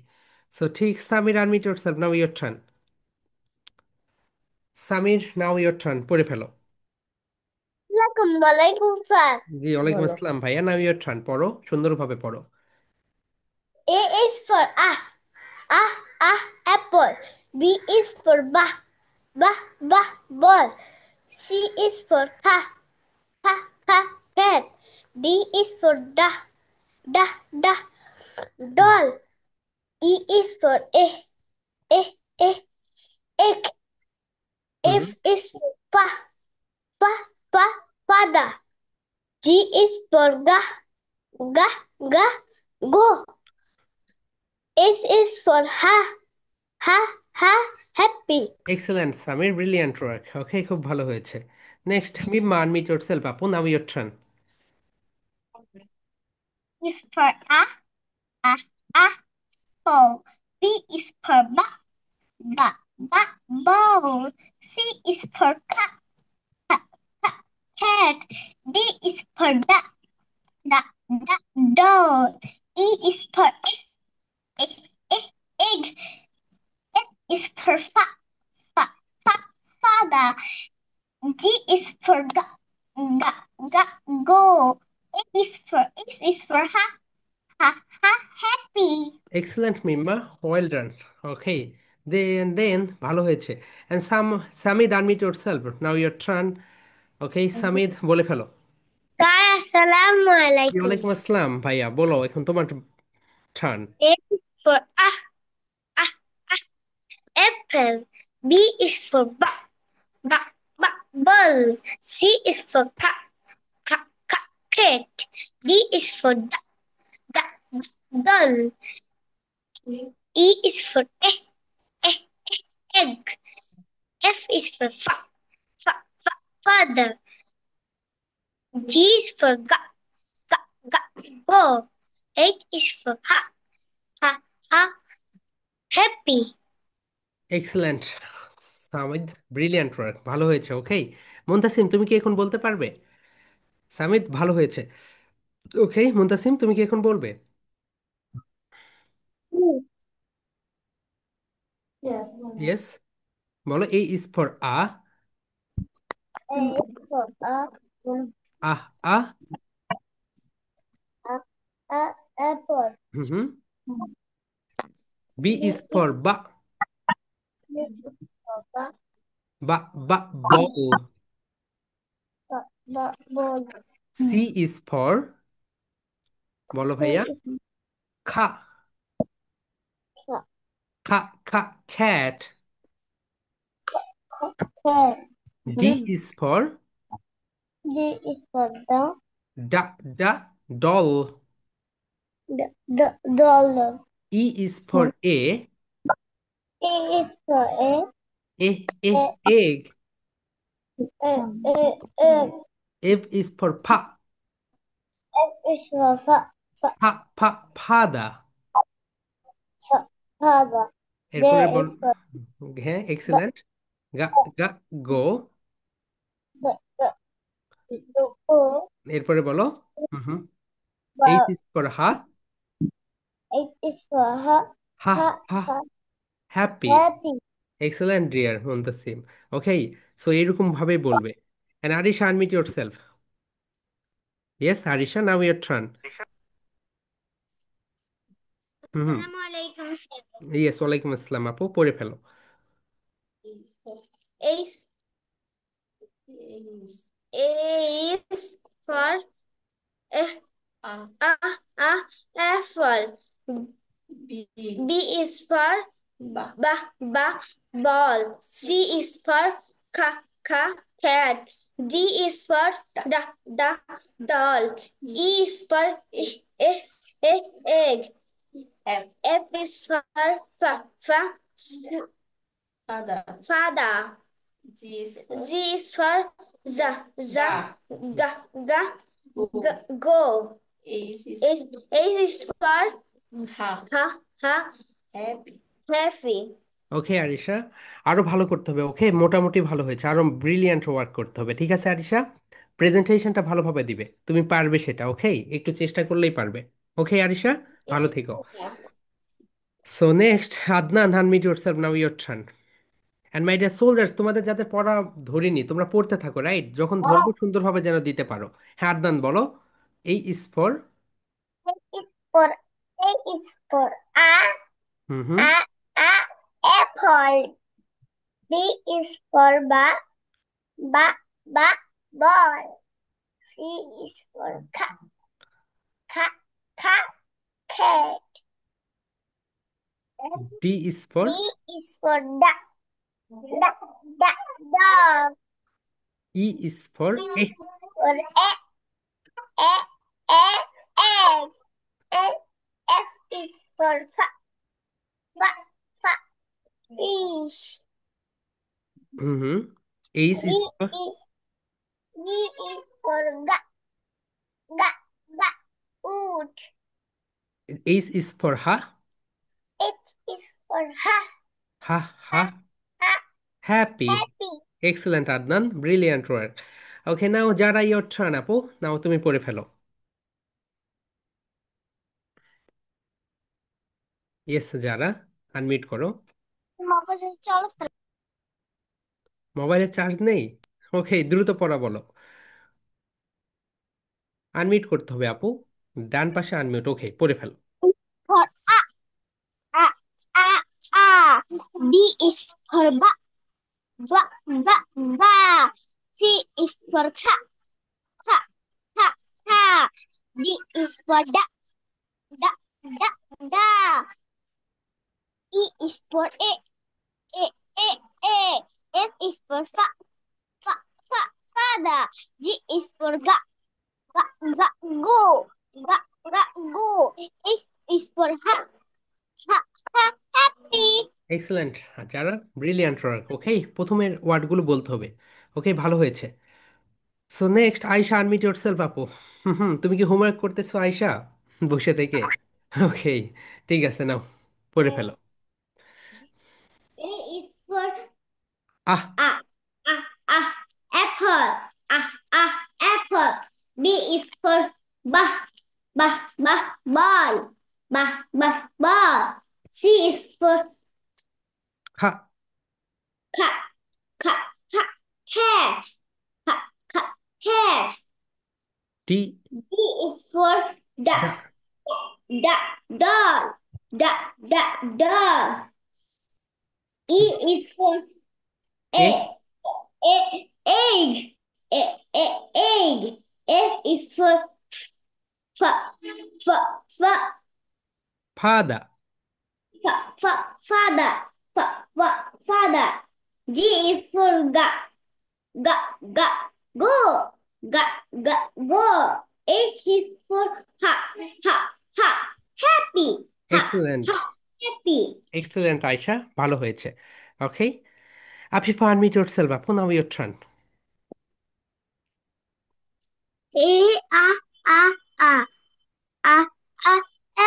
[SPEAKER 1] সো ঠিক, Samir, unmute yourself, now your turn. Samir, now your turn, পড়ে ফেলো।
[SPEAKER 3] ওয়ালাইকুম স্যার।
[SPEAKER 1] জি, ওয়ালাইকুম
[SPEAKER 2] বলো।
[SPEAKER 1] আসসালাম ভাইয়া, নাও ইয়োর টার্ন, পড়ো, সুন্দরভাবে পড়ো।
[SPEAKER 3] A is for apple. B is for ball. C is for cat. D is for da, doll. E is for a egg.
[SPEAKER 1] Hmm,
[SPEAKER 3] F is for pa, pa, father. G is for ga, go. S is for ha, happy.
[SPEAKER 1] Excellent Samir, brilliant work. Okay, খুব ভালো হয়েছে। Next Mimma, unmute yourself আপু, now your turn.
[SPEAKER 3] Is for a, apple. B is for ball. C is for cat. D is for Da, da, dog. E is for egg, egg, egg. F is for fa, fa, father. G is for ga, ga, go. H is for ha, ha, ha, happy.
[SPEAKER 1] Excellent Mimma, well done. Okay, then ভালো হয়েছে। And Samid, unmute yourself, now your turn. Okay Samid, বলে ফেলো।
[SPEAKER 3] Assalamu alaikum.
[SPEAKER 1] ওয়ালাইকুম আসসালাম ভাইয়া, বলো এখন তোমার turn.
[SPEAKER 3] A is for ah, ah, apple. B is for ball. C is for cat. D is for doll. E is for eh, egg. F is for father. G is for go. H is for ha, happy.
[SPEAKER 1] Excellent Samid, brilliant work, ভালো হয়েছে। ওকে মুনতাসিম, তুমি কি এখন বলতে পারবে? সামিদ, ভালো হয়েছে। ওকে মুনতাসিম, তুমি কি এখন বলবে? ইয়েস, বলো। A is for
[SPEAKER 3] A is for
[SPEAKER 1] ah ah.
[SPEAKER 3] apple.
[SPEAKER 1] Hmm hmm. B is for
[SPEAKER 3] B is for
[SPEAKER 1] বা ball.
[SPEAKER 3] ball.
[SPEAKER 1] C is for, বলো
[SPEAKER 3] C
[SPEAKER 1] ভাইয়া,
[SPEAKER 3] is
[SPEAKER 1] খা
[SPEAKER 3] for
[SPEAKER 1] খা ka, খ্যাট।
[SPEAKER 3] cat.
[SPEAKER 1] D is for
[SPEAKER 3] D is for dog.
[SPEAKER 1] ডা ডা, doll.
[SPEAKER 3] Dollar.
[SPEAKER 1] E is for A
[SPEAKER 3] E is for
[SPEAKER 1] A A,
[SPEAKER 3] a,
[SPEAKER 1] egg.
[SPEAKER 3] egg.
[SPEAKER 1] F is for
[SPEAKER 3] F is for
[SPEAKER 1] ফাদা।
[SPEAKER 3] father. J
[SPEAKER 1] এরপরে বল।
[SPEAKER 3] is for
[SPEAKER 1] হ্যাঁ,
[SPEAKER 3] the,
[SPEAKER 1] excellent. Ga গা, go.
[SPEAKER 3] the, the go.
[SPEAKER 1] এরপরে বলো। Hmm hmm. H
[SPEAKER 3] But
[SPEAKER 1] is for ha
[SPEAKER 3] it is for
[SPEAKER 1] Ha
[SPEAKER 3] ha,
[SPEAKER 1] ha, happy.
[SPEAKER 3] happy.
[SPEAKER 1] Excellent dear Muntasim. Okay, so এইরকম ভাবেই বলবে। And Arisha, unmute yourself. Yes Arisha, now your turn. Hmm hmm.
[SPEAKER 3] Assalamu alaikum.
[SPEAKER 1] Yes, ওয়ালাইকুম আসসালাম আপু, পড়ে ফেলো।
[SPEAKER 3] A is for a, apple. B is for ball. C is for cat. D is for doll. E is for egg. F is for father. G is for go. H is for happy.
[SPEAKER 1] ওকে আরিশা, আরো ভালো করতে হবে। ওকে, মোটামুটি ভালো হয়েছে, আরো brilliant work করতে হবে। ঠিক আছে আরিশা, প্রেজেন্টেশনটা ভালোভাবে দিবে, তুমি পারবে সেটা। ওকে, একটু চেষ্টা করলেই পারবে। ওকে আরিশা, ভালো থেকো। So next Adnan, unmute yourself, now your turn. And my dear soldiers, তোমাদের যাতে পড়া ধরিনি, তোমরা পড়তে থাকো, রাইট? যখন ধরবো সুন্দরভাবে যেন দিতে পারো। হ্যাঁ আদনান, বলো। এই is for
[SPEAKER 3] It's for A is for
[SPEAKER 1] hmm hmm.
[SPEAKER 3] a apple. B is for ba ball. C is for cat cat.
[SPEAKER 1] D is
[SPEAKER 3] D
[SPEAKER 1] for
[SPEAKER 3] is for dog.
[SPEAKER 1] E is for
[SPEAKER 3] E is for a, egg. And F is for fa fish.
[SPEAKER 1] Hmm hmm. H
[SPEAKER 3] G
[SPEAKER 1] is for
[SPEAKER 3] is G is for ga wood.
[SPEAKER 1] H is for
[SPEAKER 3] H is for
[SPEAKER 1] ha ha,
[SPEAKER 3] ha
[SPEAKER 1] happy.
[SPEAKER 3] happy.
[SPEAKER 1] Excellent Adnan, brilliant work. Okay now Zara your turn আপু, নাও তুমি পড়ে ফেলো। Yes যারা, unmute করো।
[SPEAKER 3] মোবাইলে charge
[SPEAKER 1] মোবাইলে charge নেই? ওকে, দ্রুত পড়া বলো। আনমিউট করতে হবে আপু। ডান পাশে আনমিউট, ওকে পড়ে ফেলো।
[SPEAKER 3] for a a a B is for ba ba ba C is for kha kha kha D is for da da da E is for a a a F is for father G is for go ga go H is for happy
[SPEAKER 1] excellent যারা, brilliant work. ওকে, প্রথমের ওয়ার্ডগুলো বলতে হবে। ওকে, ভালো হয়েছে। So next Ayesha, unmute yourself আপু। তুমি কি হোমওয়ার্ক করতেছো আয়শা বসে থেকে? ওকে, ঠিক আছে, নাও পড়ে ফেলো।
[SPEAKER 3] A is for
[SPEAKER 1] ah,
[SPEAKER 3] ah ah ah apple apple B is for bah ball ball C is for
[SPEAKER 1] খা,
[SPEAKER 3] cat cat cat cat cat
[SPEAKER 1] T,
[SPEAKER 3] D is for
[SPEAKER 1] ডা,
[SPEAKER 3] doll doll E is for
[SPEAKER 1] A,
[SPEAKER 3] egg egg F is for f
[SPEAKER 1] ফাদা,
[SPEAKER 3] father father G is for ga ga go ga go H is for ha ha happy
[SPEAKER 1] excellent,
[SPEAKER 3] happy
[SPEAKER 1] excellent Ayesha, ভালো হয়েছে। Okay, Afifa, unmute yourself আপু, now your turn.
[SPEAKER 3] A a a a a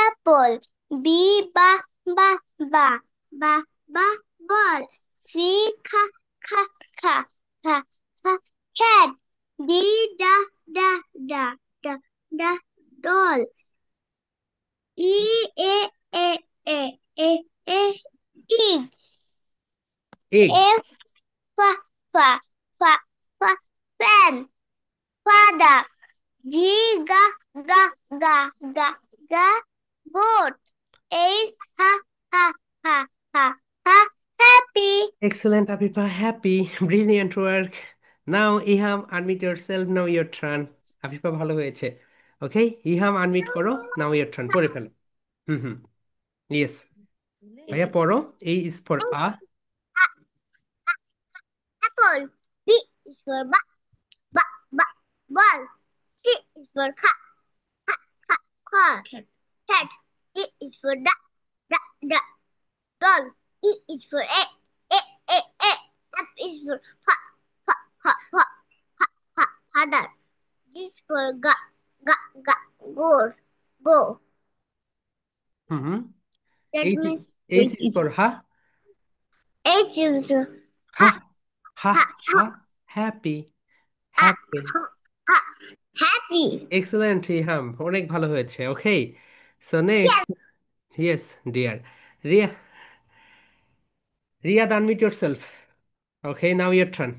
[SPEAKER 3] apple B ba ba ba ball C kha kha kha kha kha cat D da da da da da doll E a a a a a is
[SPEAKER 1] egg,
[SPEAKER 3] F fa fa fa fa fan father G ga ga ga ga ga goat H ha ha ha ha ha happy
[SPEAKER 1] excellent Afifa, happy, brilliant work. Now Iham, unmute yourself, now your turn. Afifa ভালো হয়েছে। ওকে, ইহাম unmute করো, নাও your turn, পড়ে ফেলো। হুম, yes ভাইয়া পড়ো। A is for a,
[SPEAKER 3] apple B is for ball C is for cat D is for da doll E is for a F is for father G is for ga go
[SPEAKER 1] hmm,
[SPEAKER 3] that
[SPEAKER 1] H,
[SPEAKER 3] means
[SPEAKER 1] H is for ha,
[SPEAKER 3] H is for
[SPEAKER 1] ha, ha,
[SPEAKER 3] ha,
[SPEAKER 1] ha, happy, happy.
[SPEAKER 3] ha, happy.
[SPEAKER 1] Excellent Iham, অনেক ভালো হয়েছে। Okay, so next, yes dear, Riya, Riyad, unmute yourself. Okay, now your turn.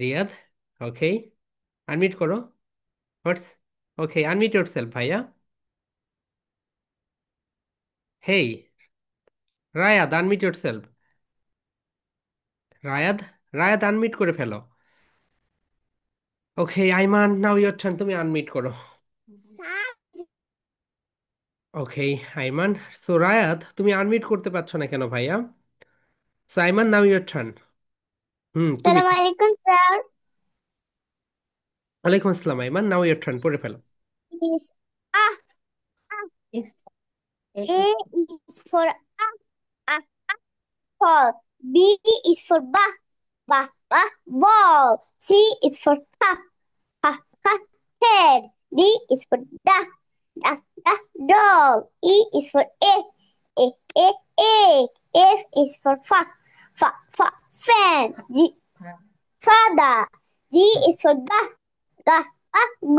[SPEAKER 1] Riyad, okay, unmute করো। What's, okay, unmute yourself ভাইয়া। Hey Rayad, unmute yourself. Rayad, Rayad unmute করে ফেলো। Okay Aiman, now your turn, তুমি unmute করো। Okay Ayman, so রায়াদ তুমি আনমিউট করতে পারছো না কেন ভাইয়া? So Aiman, now your turn. তুমি।
[SPEAKER 3] Assalamualaikum, sir.
[SPEAKER 1] ওয়ালাইকুম আসসালাম আইমান, নাও ইয়োর টার্ন, পড়ে ফেলো।
[SPEAKER 3] Is is A is for apple. B is for ball. C is for head. D is for doll. E is for egg. F is for fan. Father. G is for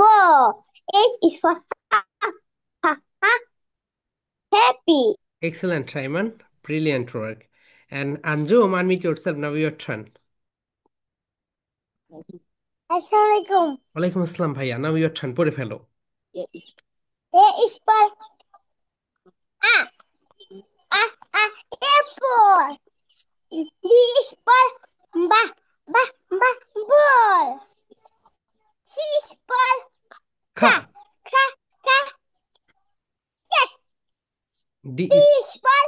[SPEAKER 3] go. H is for Happy.
[SPEAKER 1] Excellent, Simon. Brilliant work. And Anjum, unmute yourself. Now your turn.
[SPEAKER 3] Assalamualaikum.
[SPEAKER 1] ওয়ালাইকুম আসসালাম ভাইয়া। Now your turn. পড়ে ফেলো।
[SPEAKER 3] A is for a. A, a, apple. B is for ba, ba, ba, ball. C is for
[SPEAKER 1] খা।
[SPEAKER 3] ka, ka, ka, cat.
[SPEAKER 1] D
[SPEAKER 3] D
[SPEAKER 1] is
[SPEAKER 3] is for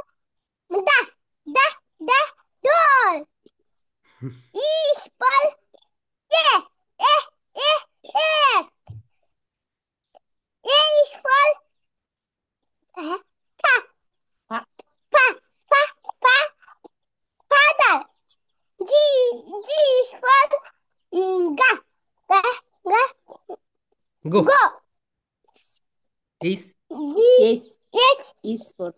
[SPEAKER 3] da, da, da, doll. E is for yeah, eh, egg. A is for pa, pa, pa, pa, father. G is for ga, ga, ga,
[SPEAKER 1] go.
[SPEAKER 3] go.
[SPEAKER 1] Is
[SPEAKER 3] G yes, yes is for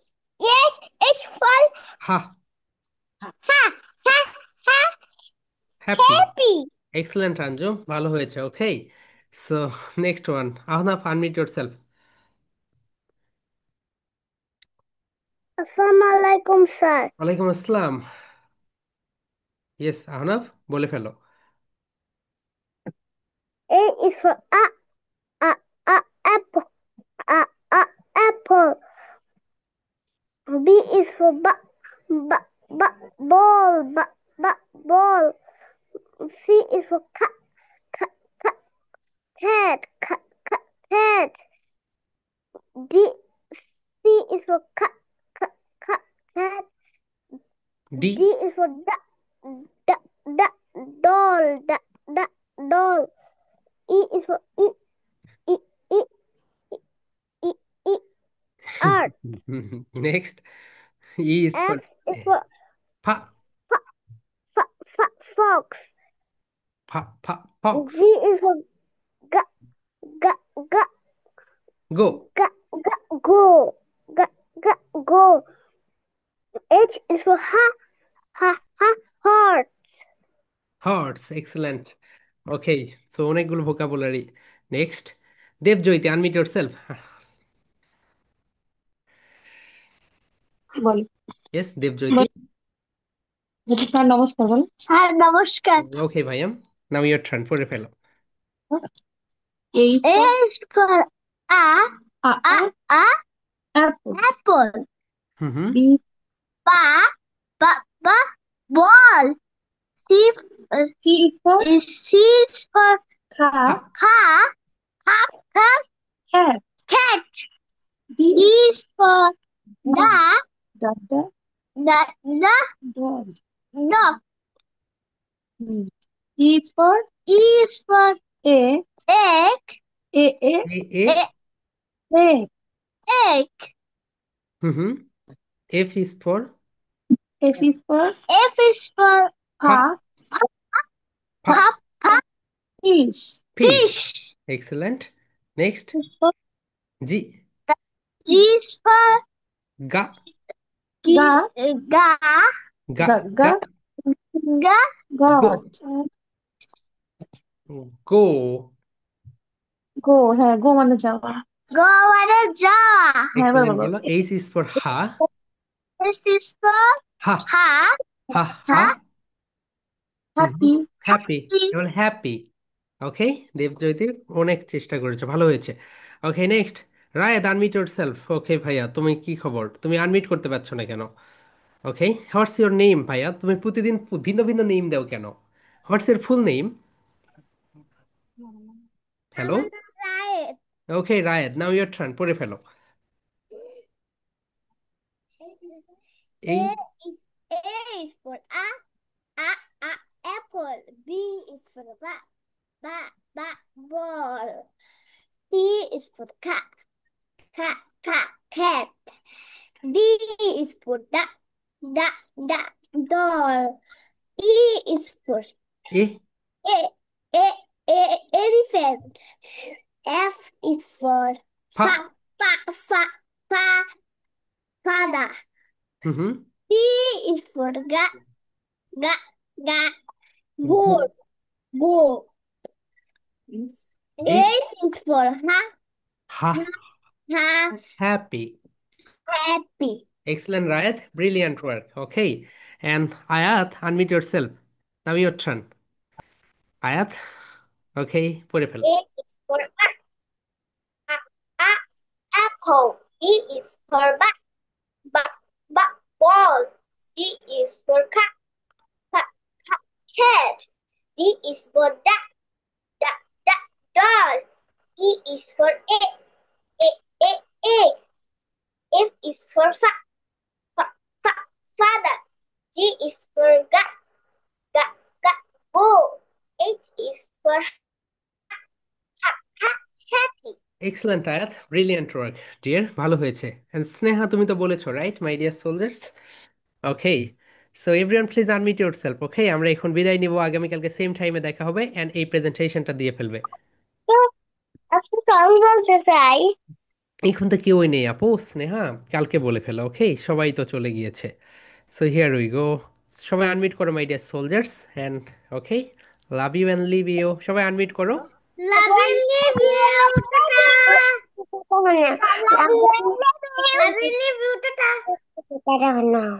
[SPEAKER 3] yes is for
[SPEAKER 1] ha.
[SPEAKER 3] ha, ha, ha,
[SPEAKER 1] Happy.
[SPEAKER 3] happy.
[SPEAKER 1] Excellent, Anjum. ভালো হয়েছে। Okay. So next one. Ahnaf, unmute yourself.
[SPEAKER 3] Assalamualaikum, sir.
[SPEAKER 1] ওয়ালাইকুম আসসালাম। Yes, Ahnaf, বলে ফেলো।
[SPEAKER 3] A is for a, apple, a, apple. B is for ball, ball. C is for cat, cat. D, C is for cat.
[SPEAKER 1] D
[SPEAKER 3] D is for doll, doll. E is for e, e, e, e, art.
[SPEAKER 1] next. E is for
[SPEAKER 3] F is for
[SPEAKER 1] pa
[SPEAKER 3] fox.
[SPEAKER 1] fox.
[SPEAKER 3] G is for g, g, g,
[SPEAKER 1] Go.
[SPEAKER 3] go. G, go. H is for heart.
[SPEAKER 1] Hearts. Excellent. Okay, so অনেকগুলো vocabulary. Next. দেবজয়িতি, unmute yourself.
[SPEAKER 2] বল
[SPEAKER 1] Yes, দেবজয়িতি.
[SPEAKER 2] Sir নমস্কার বল
[SPEAKER 3] sir নমস্কার।
[SPEAKER 1] Okay, ভাইয়া। Now your turn. পড়ে ফেলো।
[SPEAKER 2] এই
[SPEAKER 3] A is for a, apple.
[SPEAKER 1] হুম।
[SPEAKER 2] B
[SPEAKER 3] Ba, ball. C,
[SPEAKER 2] C is for
[SPEAKER 3] C is for
[SPEAKER 2] খা cat.
[SPEAKER 3] cat.
[SPEAKER 2] D
[SPEAKER 3] D is for
[SPEAKER 2] da
[SPEAKER 3] the
[SPEAKER 2] da
[SPEAKER 3] dog.
[SPEAKER 2] dog. E is for
[SPEAKER 3] E is for
[SPEAKER 2] a
[SPEAKER 3] egg,
[SPEAKER 2] a a
[SPEAKER 1] A
[SPEAKER 2] egg.
[SPEAKER 3] egg.
[SPEAKER 1] Hmm. F is for
[SPEAKER 2] F is for
[SPEAKER 3] F is for
[SPEAKER 1] ফা ফা
[SPEAKER 2] fish.
[SPEAKER 1] fish. Excellent. Next.
[SPEAKER 2] Is for
[SPEAKER 1] G
[SPEAKER 3] G is for
[SPEAKER 1] ga
[SPEAKER 2] ga
[SPEAKER 3] ga,
[SPEAKER 1] ga
[SPEAKER 2] ga
[SPEAKER 1] ga
[SPEAKER 3] ga,
[SPEAKER 2] god.
[SPEAKER 1] go
[SPEAKER 2] Go হ্যাঁ go মানে যাওয়া
[SPEAKER 3] go মানে যাওয়া।
[SPEAKER 2] হ্যাঁ এবার
[SPEAKER 1] excellent
[SPEAKER 2] বলো
[SPEAKER 1] বলো H is for ha
[SPEAKER 3] This is for
[SPEAKER 1] ha
[SPEAKER 3] ha,
[SPEAKER 1] ha ha
[SPEAKER 2] happy.
[SPEAKER 1] Happy এবার হ্যাপি ওকে দেবজ্যোতি অনেক চেষ্টা করেছো ভালো হয়েছে okay next Rayad unmute yourself okay ভাইয়া তুমি কি খবর তুমি আনমিট করতে পারছো না কেন ওকে হোয়াটস ইওর নেম ভাইয়া তুমি প্রতিদিন ভিন্ন ভিন্ন নেম দাও কেন what's your full name hello
[SPEAKER 3] আমার নাম রায়েত।
[SPEAKER 1] ওকে রায়াদ নাও ইওর টার্ন পড়ে ফেলো এই
[SPEAKER 3] A is A is for apple. B is for ball. C is for cat. D is for doll. E is for
[SPEAKER 1] এ
[SPEAKER 3] a, a, elephant. F is for
[SPEAKER 1] ফা
[SPEAKER 3] father.
[SPEAKER 1] Hmm
[SPEAKER 3] G is for ga,
[SPEAKER 1] go
[SPEAKER 3] go.
[SPEAKER 1] এই
[SPEAKER 3] H is for
[SPEAKER 1] Ha
[SPEAKER 3] ha,
[SPEAKER 1] happy
[SPEAKER 3] Happy.
[SPEAKER 1] Excellent, Rayat. Brilliant work. Okay. And Ayat, unmute yourself. Now your turn. Ayat, okay, পড়ে ফেলো।
[SPEAKER 3] A is for apple. B is for ball. C is for cat. D is for doll. E is for egg. F is for father. G is for goat. H is for happy.
[SPEAKER 1] Excellent Ayat, brilliant work dear, ভালো হয়েছে। And Sneha, তুমি তো বলেছো right my dear soldiers? Okay, so everyone please unmute yourself. Okay, আমরা এখন বিদায় নিব, আগামীকালকে সেম টাইমে দেখা হবে এন্ড এই প্রেজেন্টেশনটা দিয়ে ফেলবে।
[SPEAKER 3] আপনি সরি বলতে চাই।
[SPEAKER 1] এখন তো কেউই নেই আপু, স্নেহা কালকে বলে ফেলো। ওকে, সবাই তো চলে গিয়েছে। সো হিয়ার উই গো, সবাই আনমিউট করো my dear soldiers and okay, love you and leave you. সবাই আনমিউট করো।
[SPEAKER 3] Love you, leave you. Ta-ta. Love you, leave you. Ta-ta. Ta-ta now.